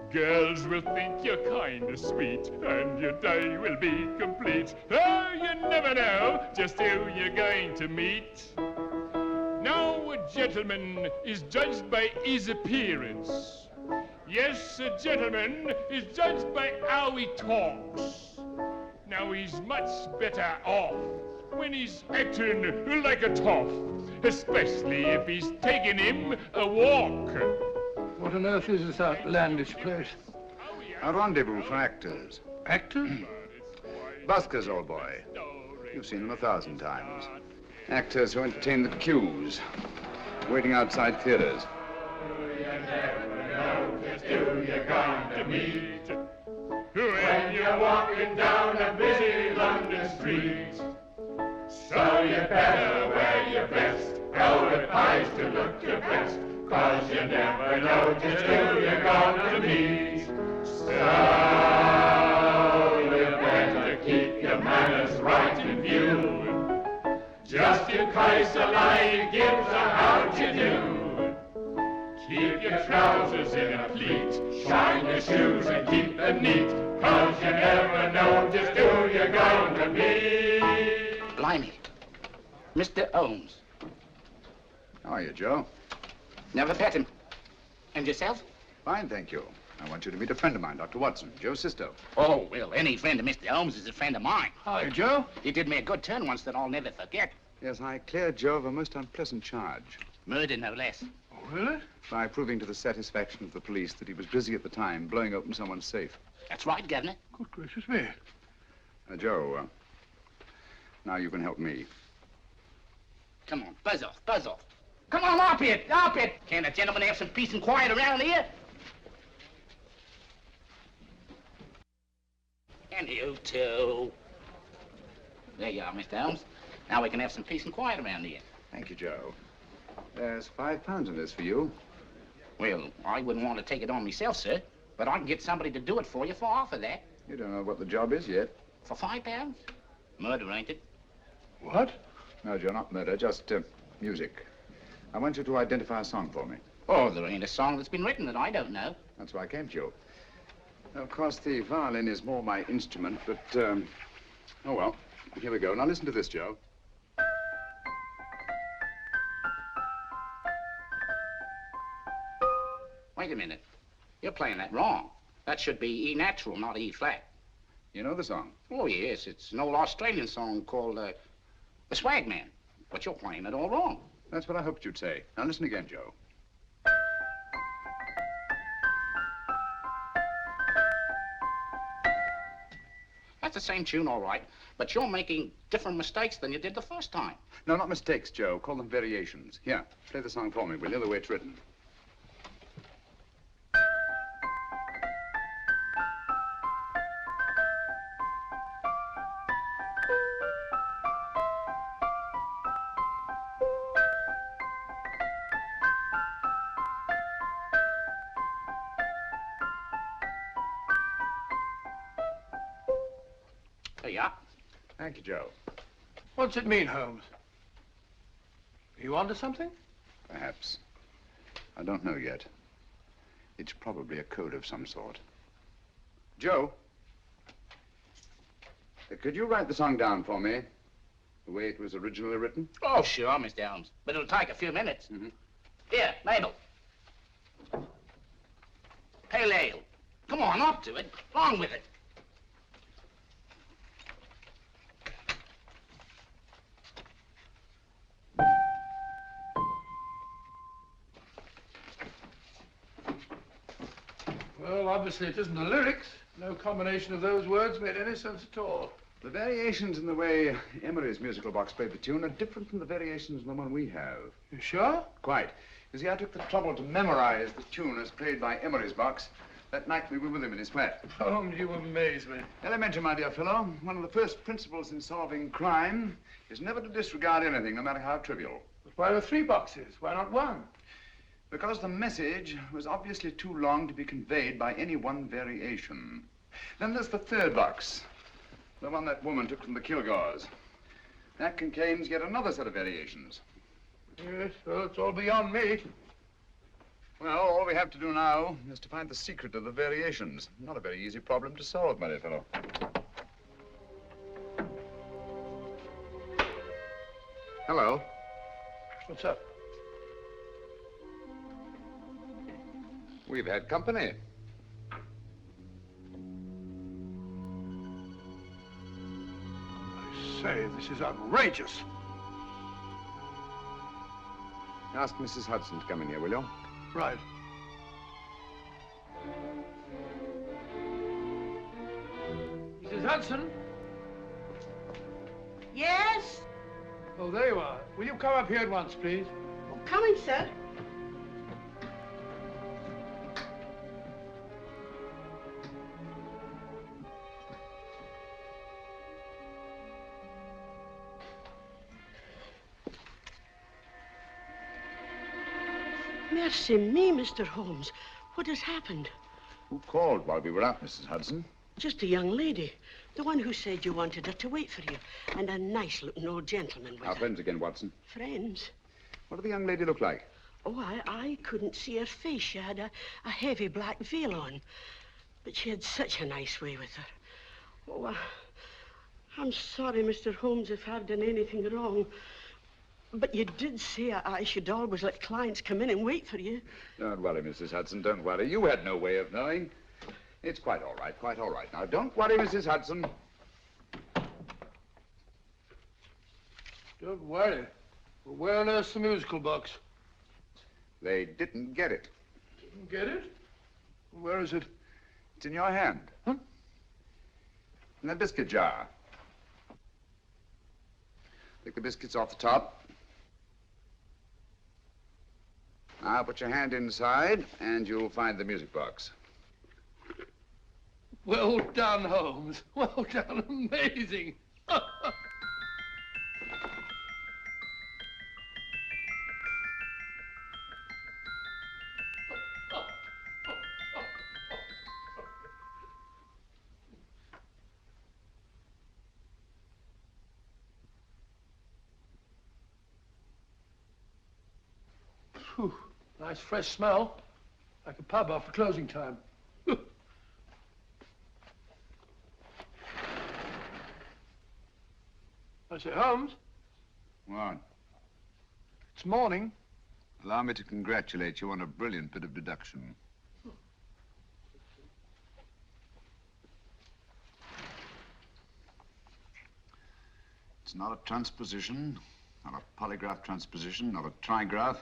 Girls will think you're kind of sweet, and your day will be complete. Oh, you never know just who you're going to meet. Now a gentleman is judged by his appearance. Yes, a gentleman is judged by how he talks. Now he's much better off when he's acting like a toff, especially if he's taking him a walk. What on earth is this outlandish place? A rendezvous for actors. Actors? Buskers, old boy. You've seen them 1,000 times. Actors who entertain the queues, waiting outside theaters. Who you're going to meet when you're walking down a busy London street. So you better wear your best, go with eyes to look your best, 'cause you never know just who you're going to meet. So you better keep your manners right in view, just in case a lie gives a how'd you do. Keep your trousers in a pleat, shine your shoes and keep them neat, 'cause you never know just who you're going to meet. Blimey. Mr. Holmes. How are you, Joe? Never met him. And yourself? Fine, thank you. I want you to meet a friend of mine, Dr. Watson, Joe's sister. Oh, well, any friend of Mr. Holmes is a friend of mine. Hi, Joe. He did me a good turn once that I'll never forget. Yes, I cleared Joe of a most unpleasant charge. Murder, no less. Oh, really? By proving to the satisfaction of the police that he was busy at the time blowing open someone's safe. That's right, Governor. Good gracious me. Joe, now you can help me. Come on, buzz off, buzz off. Come on, up it, up it. Can't a gentleman have some peace and quiet around here? And you too. There you are, Mr. Holmes. Now we can have some peace and quiet around here. Thank you, Joe. There's £5 in this for you. Well, I wouldn't want to take it on myself, sir, but I can get somebody to do it for you for half of that. You don't know what the job is yet. For £5? Murder, ain't it? What? No, Joe, not murder, just music. I want you to identify a song for me. Oh, there ain't a song that's been written that I don't know. That's why I came to you. Of course, the violin is more my instrument, but, oh, well, here we go. Now, listen to this, Joe. Wait a minute. You're playing that wrong. That should be E natural, not E flat. You know the song? Oh, yes. It's an old Australian song called, The Swag Man. But you're playing it all wrong. That's what I hoped you'd say. Now, listen again, Joe. That's the same tune, all right, but you're making different mistakes than you did the first time. No, not mistakes, Joe. Call them variations. Here, play the song for me, will you, the way it's written. There you are. Thank you, Joe. What's it mean, Holmes? Are you onto something? Perhaps. I don't know yet. It's probably a code of some sort. Joe, could you write the song down for me, the way it was originally written? Oh, sure, Mr. Holmes, but it'll take a few minutes. Here, Mabel. Pale ale. Come on, up to it. Along with it. Well, obviously it isn't the lyrics. No combination of those words made any sense at all. The variations in the way Emery's musical box played the tune are different from the variations in the one we have. You sure? Quite. You see, I took the trouble to memorize the tune as played by Emery's box that night we were with him in his flat. Holmes, you amaze me. Elementary, my dear fellow. One of the first principles in solving crime is never to disregard anything, no matter how trivial. But why were 3 boxes? Why not 1? Because the message was obviously too long to be conveyed by any one variation. Then there's the 3rd box, the one that woman took from the Kilgores. That contains yet another set of variations. Yes, well, it's all beyond me. Well, all we have to do now is to find the secret of the variations. Not a very easy problem to solve, my dear fellow. Hello. What's up? We've had company. I say, this is outrageous. Ask Mrs. Hudson to come in here, will you? Right. Hudson? Yes? Oh, there you are. Will you come up here at once, please? Coming, sir. Mercy me, Mr. Holmes. What has happened? Who called while we were out, Mrs. Hudson? Just a young lady. The one who said you wanted her to wait for you. And a nice-looking old gentleman with Our her. friends again, Watson. Friends? What did the young lady look like? Oh, I couldn't see her face. She had a heavy black veil on. But she had such a nice way with her. Oh, I'm sorry, Mr. Holmes, if I've done anything wrong. But you did say I should always let clients come in and wait for you. Don't worry, Mrs. Hudson, don't worry. You had no way of knowing. It's quite all right, quite all right. Now, don't worry, Mrs. Hudson. Don't worry. Well, where on earth's the musical box? They didn't get it. Didn't get it? Where is it? It's in your hand. Huh? In that biscuit jar. Take the biscuits off the top. Now put your hand inside, and you'll find the music box. Well done, Holmes. Well done. Amazing. Phew. Nice fresh smell. Like a pub after closing time. I say, Holmes, What? it's morning. Allow me to congratulate you on a brilliant bit of deduction. It's not a transposition, not a polygraph transposition, not a trigraph,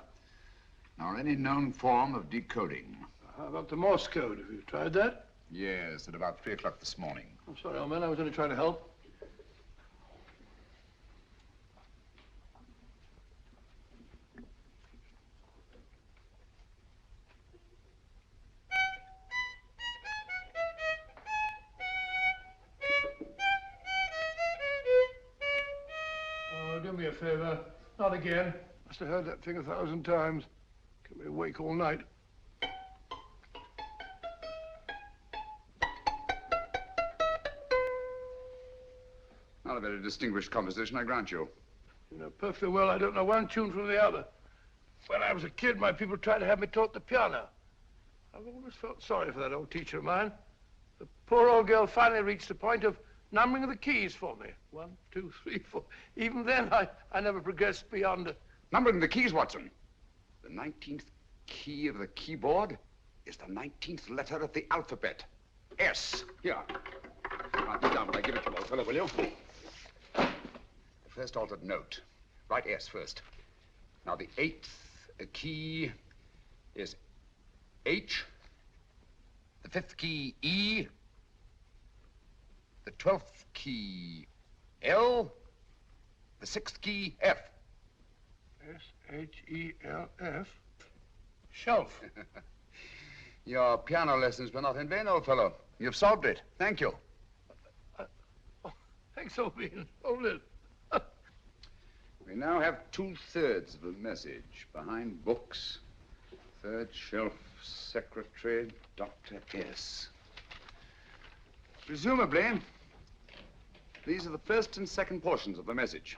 nor any known form of decoding. How about the Morse code? Have you tried that? Yes, at about 3 o'clock this morning. I'm sorry, old man. I was only trying to help. Oh, do me a favor. Not again. Must have heard that thing 1,000 times. Kept me awake all night. Not a very distinguished composition, I grant you. You know perfectly well I don't know one tune from the other. When I was a kid, my people tried to have me taught the piano. I've always felt sorry for that old teacher of mine. The poor old girl finally reached the point of numbering the keys for me. 1, 2, 3, 4. Even then, I never progressed beyond it. Numbering the keys, Watson. The 19th key of the keyboard is the 19th letter of the alphabet. S. Here. Write this down when I give it to you, old fellow, will you? The first altered note. Write S first. Now, the 8th key is H. The 5th key, E. The 12th key, L. The 6th key, F. S-H-E-L-F. Shelf. Your piano lessons were not in vain, old fellow. You've solved it. Thank you. Thanks, old bean. Hold it. We now have 2/3 of the message. Behind books, third shelf, secretary, Dr. S. Presumably, these are the first and second portions of the message.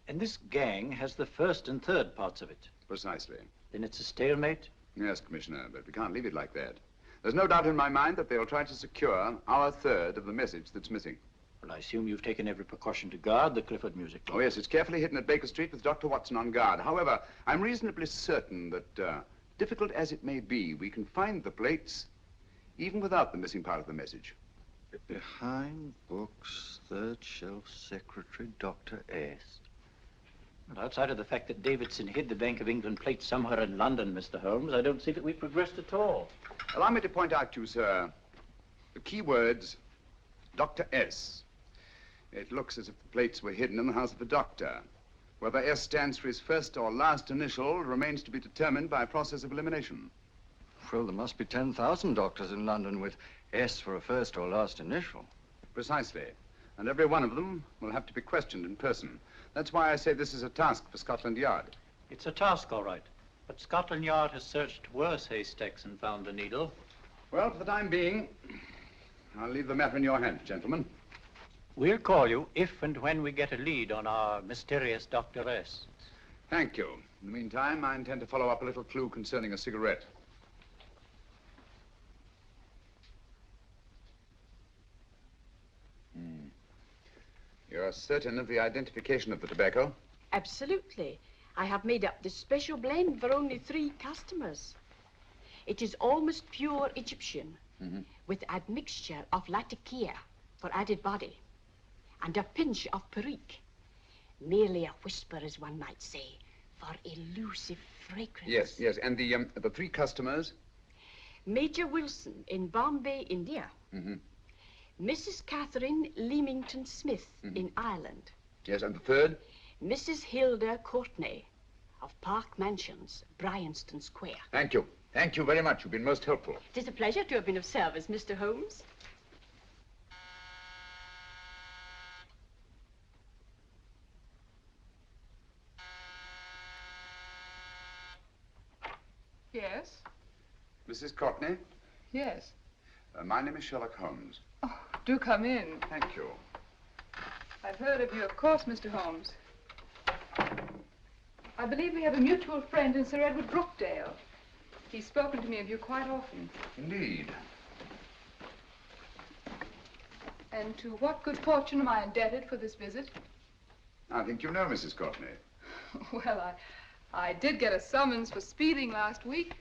And this gang has the first and third parts of it. Precisely. Then it's a stalemate? Yes, Commissioner, but we can't leave it like that. There's no doubt in my mind that they'll try to secure our third of the message that's missing. Well, I assume you've taken every precaution to guard the Clifford music box. Oh, yes, it's carefully hidden at Baker Street with Dr. Watson on guard. However, I'm reasonably certain that, difficult as it may be, we can find the plates even without the missing part of the message. Behind books, third shelf, secretary, Dr. S. Well, outside of the fact that Davidson hid the Bank of England plate somewhere in London, Mr. Holmes, I don't see that we've progressed at all. Allow me to point out to you, sir, the key words, Dr. S. It looks as if the plates were hidden in the house of the doctor. Whether S stands for his first or last initial remains to be determined by a process of elimination. Well, there must be 10,000 doctors in London with S for a first or last initial. Precisely. And every one of them will have to be questioned in person. That's why I say this is a task for Scotland Yard. It's a task, all right. But Scotland Yard has searched worse haystacks and found a needle. Well, for the time being, I'll leave the matter in your hands, gentlemen. We'll call you if and when we get a lead on our mysterious Dr. S. Thank you. In the meantime, I intend to follow up a little clue concerning a cigarette. You're certain of the identification of the tobacco? Absolutely. I have made up this special blend for only 3 customers. It is almost pure Egyptian, with admixture of latakia for added body, and a pinch of perique. Merely a whisper, as one might say, for elusive fragrance. Yes. And the 3 customers? Major Wilson in Bombay, India. Mrs. Catherine Leamington Smith in Ireland. Yes, and the 3rd? Mrs. Hilda Courtney of Park Mansions, Bryanston Square. Thank you. Thank you very much. You've been most helpful. It is a pleasure to have been of service, Mr. Holmes. Yes? Mrs. Courtney? Yes. My name is Sherlock Holmes. Oh, do come in. Thank you. I've heard of you, of course, Mr. Holmes. I believe we have a mutual friend in Sir Edward Brookdale. He's spoken to me of you quite often. Indeed. And to what good fortune am I indebted for this visit? I think you know Mrs. Courtney. Well, I did get a summons for speeding last week,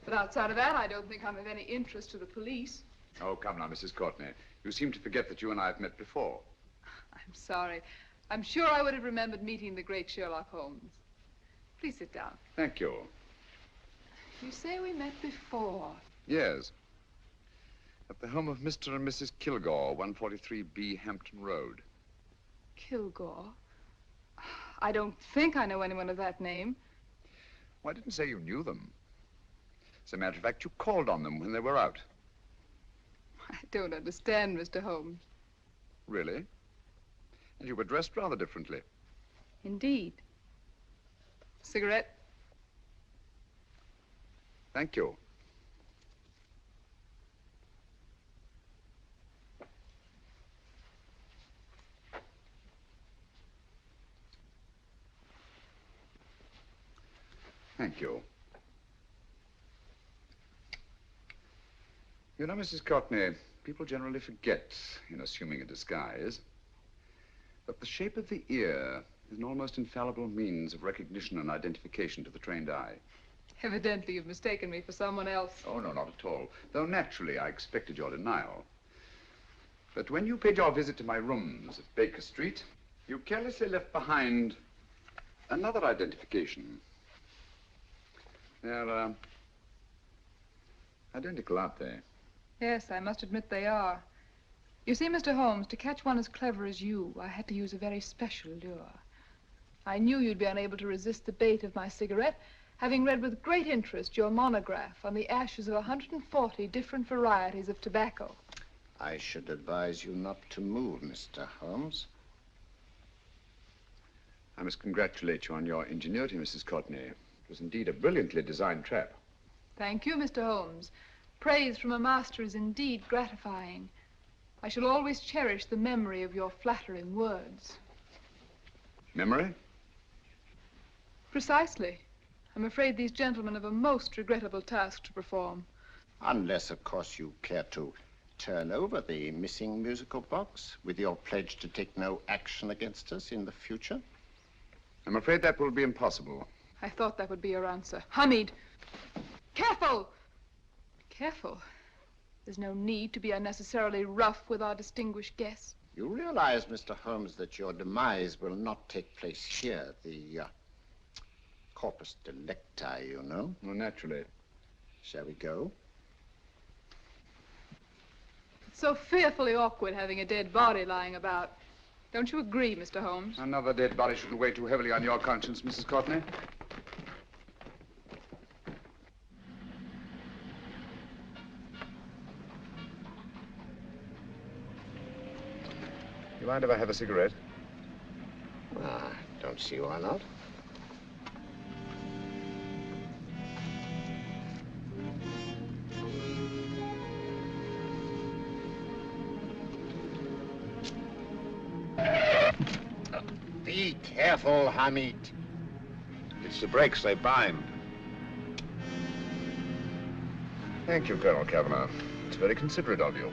but outside of that, I don't think I'm of any interest to the police. Oh, come now, Mrs. Courtney. You seem to forget that you and I have met before. I'm sorry. I'm sure I would have remembered meeting the great Sherlock Holmes. Please sit down. Thank you. You say we met before. Yes. At the home of Mr. and Mrs. Kilgore, 143B Hampton Road. Kilgore? I don't think I know anyone of that name. Well, I didn't say you knew them. As a matter of fact, you called on them when they were out. I don't understand, Mr. Holmes. Really? And you were dressed rather differently. Indeed. Cigarette? Thank you. Thank you. You know, Mrs. Courtney, people generally forget, in assuming a disguise, that the shape of the ear is an almost infallible means of recognition and identification to the trained eye. Evidently, you've mistaken me for someone else. Oh, no, not at all. Though naturally, I expected your denial. But when you paid your visit to my rooms at Baker Street, you carelessly left behind another identification. They're, identical, aren't they? Yes, I must admit they are. You see, Mr. Holmes, to catch one as clever as you, I had to use a very special lure. I knew you'd be unable to resist the bait of my cigarette, having read with great interest your monograph on the ashes of 140 different varieties of tobacco. I should advise you not to move, Mr. Holmes. I must congratulate you on your ingenuity, Mrs. Courtney. It was indeed a brilliantly designed trap. Thank you, Mr. Holmes. Praise from a master is indeed gratifying. I shall always cherish the memory of your flattering words. Memory? Precisely. I'm afraid these gentlemen have a most regrettable task to perform. Unless, of course, you care to turn over the missing musical box with your pledge to take no action against us in the future. I'm afraid that will be impossible. I thought that would be your answer. Hamid! Careful! Careful. There's no need to be unnecessarily rough with our distinguished guests. You realize, Mr. Holmes, that your demise will not take place here. The corpus delicti, you know. Well, naturally. Shall we go? It's so fearfully awkward having a dead body lying about. Don't you agree, Mr. Holmes? Another dead body shouldn't weigh too heavily on your conscience, Mrs. Courtney. You mind if I have a cigarette? Don't see why not. Be careful, Hamid. It's the brakes, they bind. Thank you, Colonel Kavanagh. It's very considerate of you.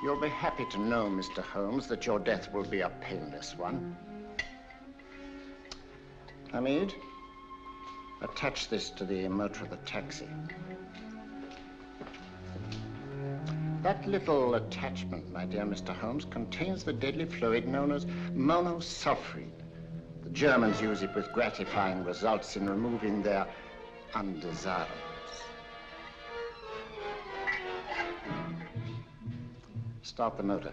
You'll be happy to know, Mr. Holmes, that your death will be a painless one. Hamid, attach this to the motor of the taxi. That little attachment, my dear Mr. Holmes, contains the deadly fluid known as monosulfide. The Germans use it with gratifying results in removing their undesirables. Start the motor.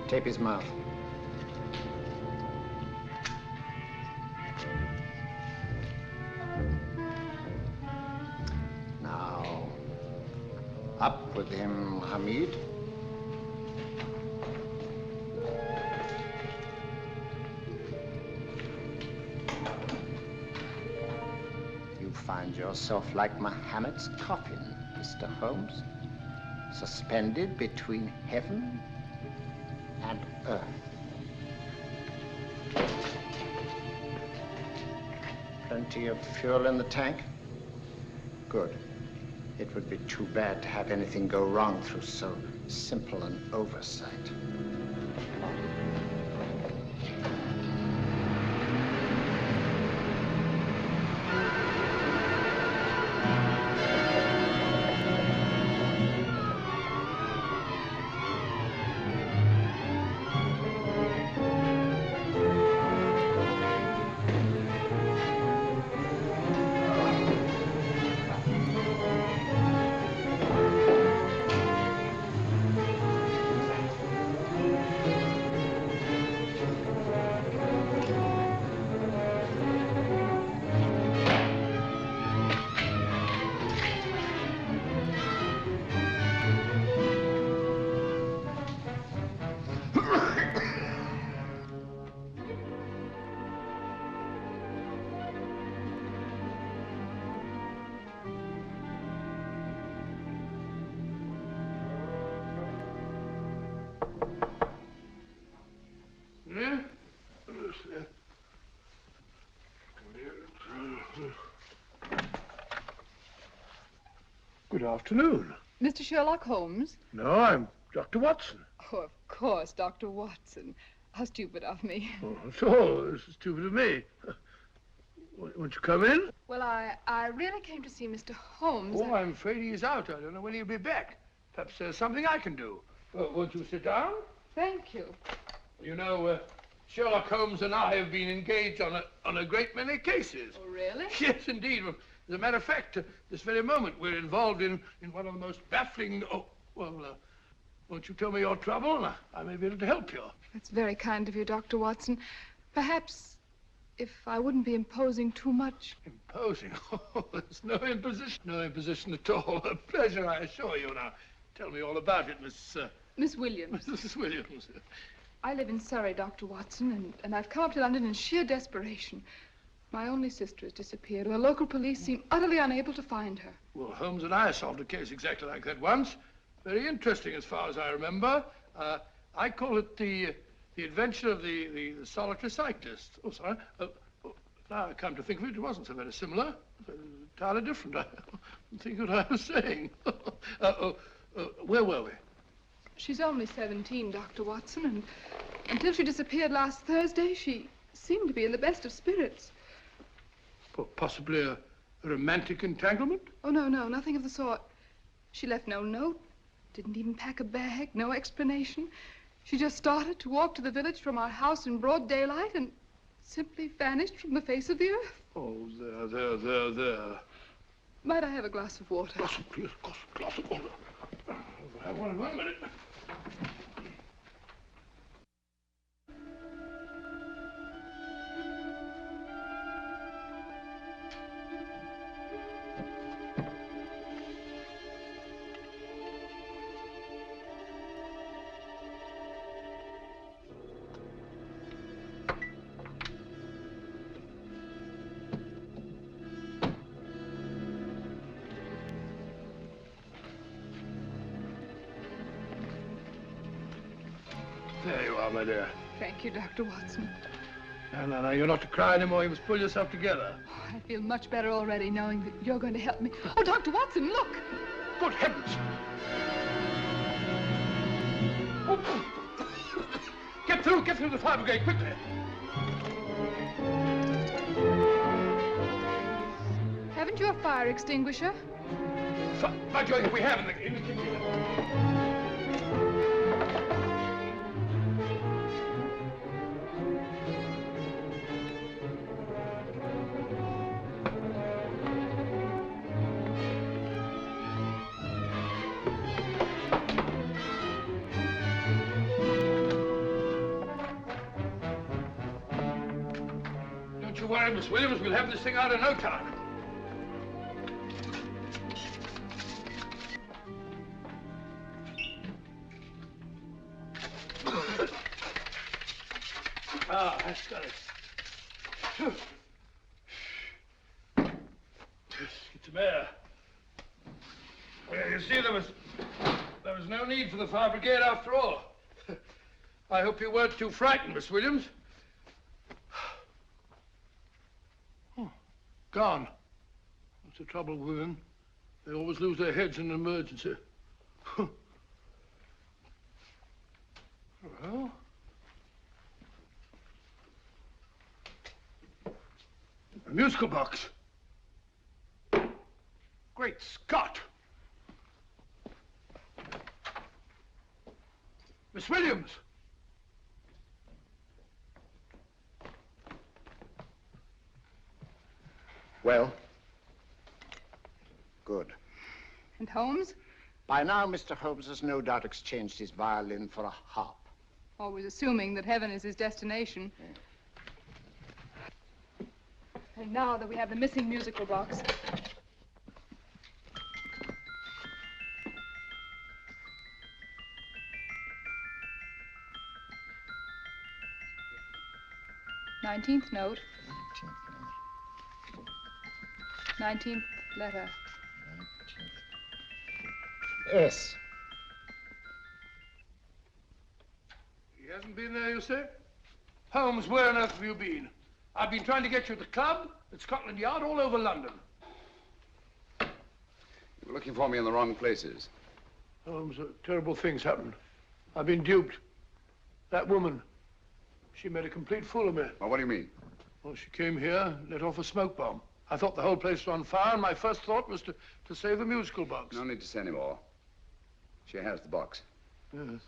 Tape his mouth. Now, up with him, Hamid. You find yourself like Muhammad's coffin, Mr. Holmes, suspended between heaven and earth. Plenty of fuel in the tank? Good. It would be too bad to have anything go wrong through so simple an oversight. Good afternoon. Mr. Sherlock Holmes? No, I'm Dr. Watson. Oh, of course, Dr. Watson. How stupid of me. Oh, that's all. This is stupid of me. Won't you come in? Well, I really came to see Mr. Holmes. Oh, I'm afraid he's out. I don't know when he'll be back. Perhaps there's something I can do. Won't you sit down? Thank you. You know, Sherlock Holmes and I have been engaged on a great many cases. Oh, really? Yes, indeed. As a matter of fact, this very moment, we're involved in one of the most baffling... Oh, well, won't you tell me your trouble? I may be able to help you. That's very kind of you, Dr. Watson. Perhaps if I wouldn't be imposing too much. Imposing? Oh, there's no imposition. No imposition at all. A pleasure, I assure you. Now, tell me all about it, Miss Williams. Mrs. Williams. I live in Surrey, Dr. Watson, and I've come up to London in sheer desperation. My only sister has disappeared, and the local police seem utterly unable to find her. Well, Holmes and I solved a case exactly like that once. Very interesting as far as I remember. I call it the adventure of the solitary cyclist. Oh, sorry. Now I come to think of it, it wasn't so very similar. Entirely different. I don't think what I was saying. Where were we? She's only 17, Dr. Watson, and until she disappeared last Thursday, she seemed to be in the best of spirits. Possibly a romantic entanglement? Oh, no, nothing of the sort. She left no note, didn't even pack a bag, no explanation. She just started to walk to the village from our house in broad daylight and simply vanished from the face of the earth. Oh, there. Might I have a glass of water? Please, glass of water. Have one in 1 minute. There you are, my dear. Thank you, Dr. Watson. No, you're not to cry anymore. You must pull yourself together. Oh, I feel much better already knowing that you're going to help me. Oh, Dr. Watson, look! Good heavens! Oh. Get through the fire brigade, quickly! Haven't you a fire extinguisher? By Jove, we have in the kitchen. Don't you worry, Miss Williams. We'll have this thing out in no time. That's got it. Get some air. Well, you see, there was no need for the fire brigade after all. I hope you weren't too frightened, Miss Williams. Oh, gone. That's the trouble with women. They always lose their heads in an emergency. Well... a musical box. Great Scott! Miss Williams! Well? Good. And Holmes? By now, Mr. Holmes has no doubt exchanged his violin for a harp. Always assuming that heaven is his destination. Yeah. And now that we have the missing musical box. Nineteenth note. 19th letter. Yes. He hasn't been there, you say? Holmes, where on earth have you been? I've been trying to get you at the club, at Scotland Yard, all over London. You were looking for me in the wrong places. Holmes, terrible things happened. I've been duped. That woman, she made a complete fool of me. Well, what do you mean? Well, she came here, let off a smoke bomb. I thought the whole place was on fire, and my first thought was to save the musical box. No need to say any more. She has the box. Yes.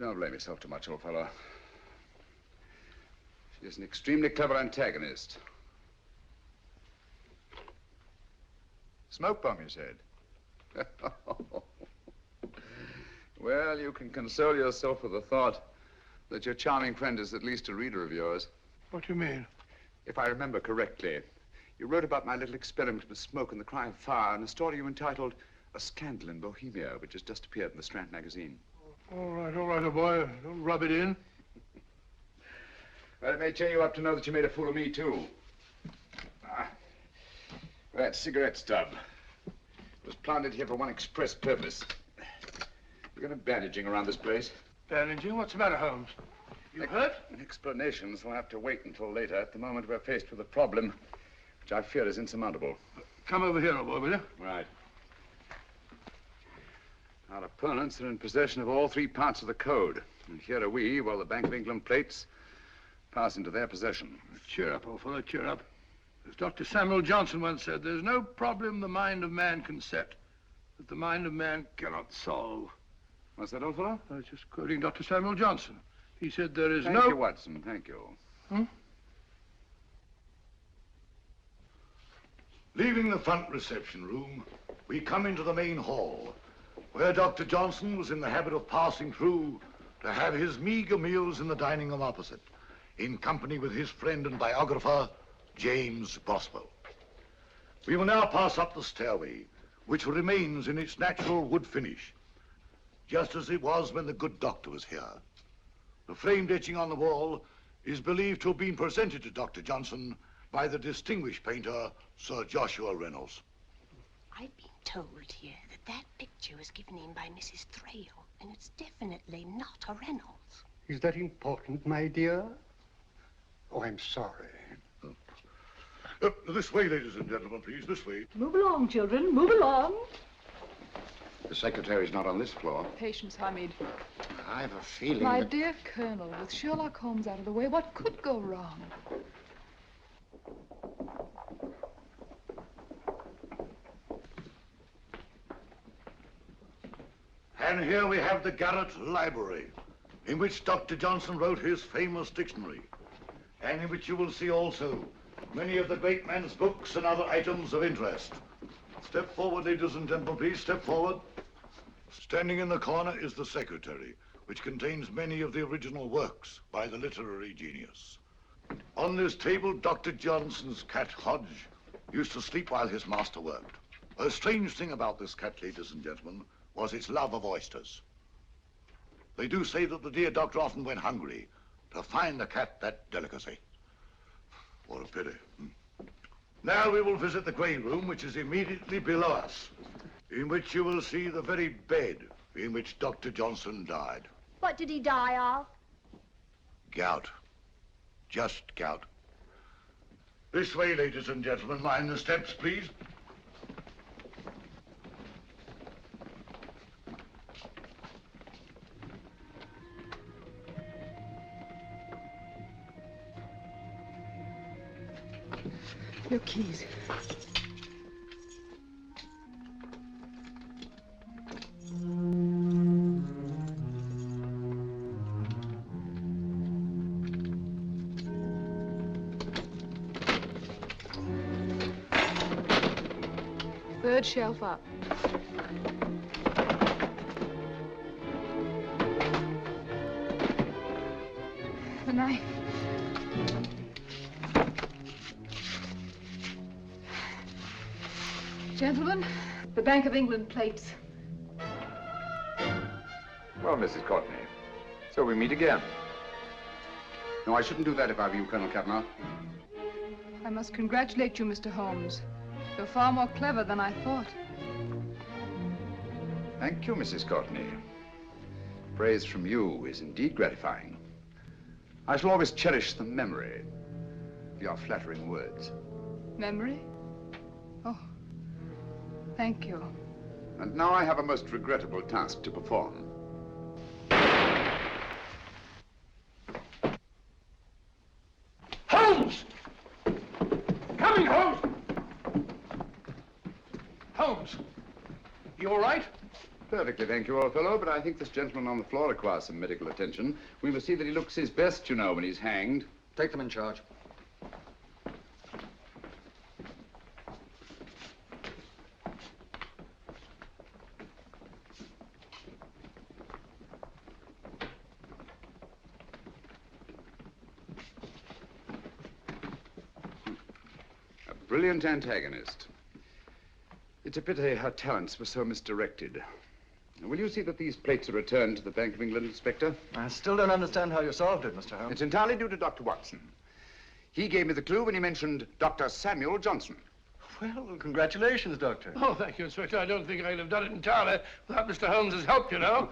Don't blame yourself too much, old fellow. She's an extremely clever antagonist. Smoke bomb, you said? Well, you can console yourself with the thought that your charming friend is at least a reader of yours. What do you mean? If I remember correctly, you wrote about my little experiment with smoke and the cry of fire in a story you entitled A Scandal in Bohemia, which has just appeared in the Strand magazine. All right, old boy. Don't rub it in. Well, it may cheer you up to know that you made a fool of me, too. That cigarette stub was planted here for one express purpose. We're going to bandaging around this place. Bandaging? What's the matter, Holmes? You hurt? Explanations will have to wait until later. At the moment, we're faced with a problem which I fear is insurmountable. Come over here, old boy, will you? Right. Our opponents are in possession of all 3 parts of the code. And here are we, while the Bank of England plates pass into their possession. Cheer up, old fellow, cheer up. As Dr. Samuel Johnson once said, there's no problem the mind of man can set that the mind of man cannot solve. What's that, old fellow? I was just quoting Dr. Samuel Johnson. He said there is Thank you, Watson. Thank you. Leaving the front reception room, we come into the main hall, where Dr. Johnson was in the habit of passing through to have his meager meals in the dining room opposite, in company with his friend and biographer, James Boswell. We will now pass up the stairway, which remains in its natural wood finish, just as it was when the good doctor was here. The framed etching on the wall is believed to have been presented to Dr. Johnson by the distinguished painter, Sir Joshua Reynolds. I've been told here that picture was given in by Mrs. Thrale, and it's definitely not a Reynolds. Is that important, my dear? Oh, I'm sorry. This way, ladies and gentlemen, please, this way. Move along, children, move along. The secretary's not on this floor. Patience, Hamid. I have a feeling My that... dear Colonel, with Sherlock Holmes out of the way, what could go wrong? And here we have the Garrett Library, in which Dr. Johnson wrote his famous dictionary, and in which you will see also many of the great man's books and other items of interest. Step forward, ladies and gentlemen, please, step forward. Standing in the corner is the secretary, which contains many of the original works by the literary genius. On this table, Dr. Johnson's cat, Hodge, used to sleep while his master worked. A strange thing about this cat, ladies and gentlemen, was its love of oysters. They do say that the dear doctor often went hungry to find the cat that delicacy. What a pity. Now we will visit the grey room, which is immediately below us, in which you will see the very bed in which Dr. Johnson died. What did he die of? Gout. Just gout. This way, ladies and gentlemen. Mind the steps, please. Your keys. Third shelf up. The knife. Gentlemen, the Bank of England plates. Well, Mrs. Courtney, so we meet again. No, I shouldn't do that if I were you, Colonel Cavanaugh. I must congratulate you, Mr. Holmes. You're far more clever than I thought. Thank you, Mrs. Courtney. Praise from you is indeed gratifying. I shall always cherish the memory of your flattering words. Memory? Oh, thank you. And now I have a most regrettable task to perform. Holmes! Coming, Holmes! Holmes, you all right? Perfectly, thank you, old fellow, but I think this gentleman on the floor requires some medical attention. We must see that he looks his best, you know, when he's hanged. Take them in charge. A brilliant antagonist. It's a pity her talents were so misdirected. Will you see that these plates are returned to the Bank of England, Inspector? I still don't understand how you solved it, Mr. Holmes. It's entirely due to Dr. Watson. He gave me the clue when he mentioned Dr. Samuel Johnson. Well, congratulations, Doctor. Oh, thank you, Inspector. I don't think I'd have done it entirely without Mr. Holmes's help, you know.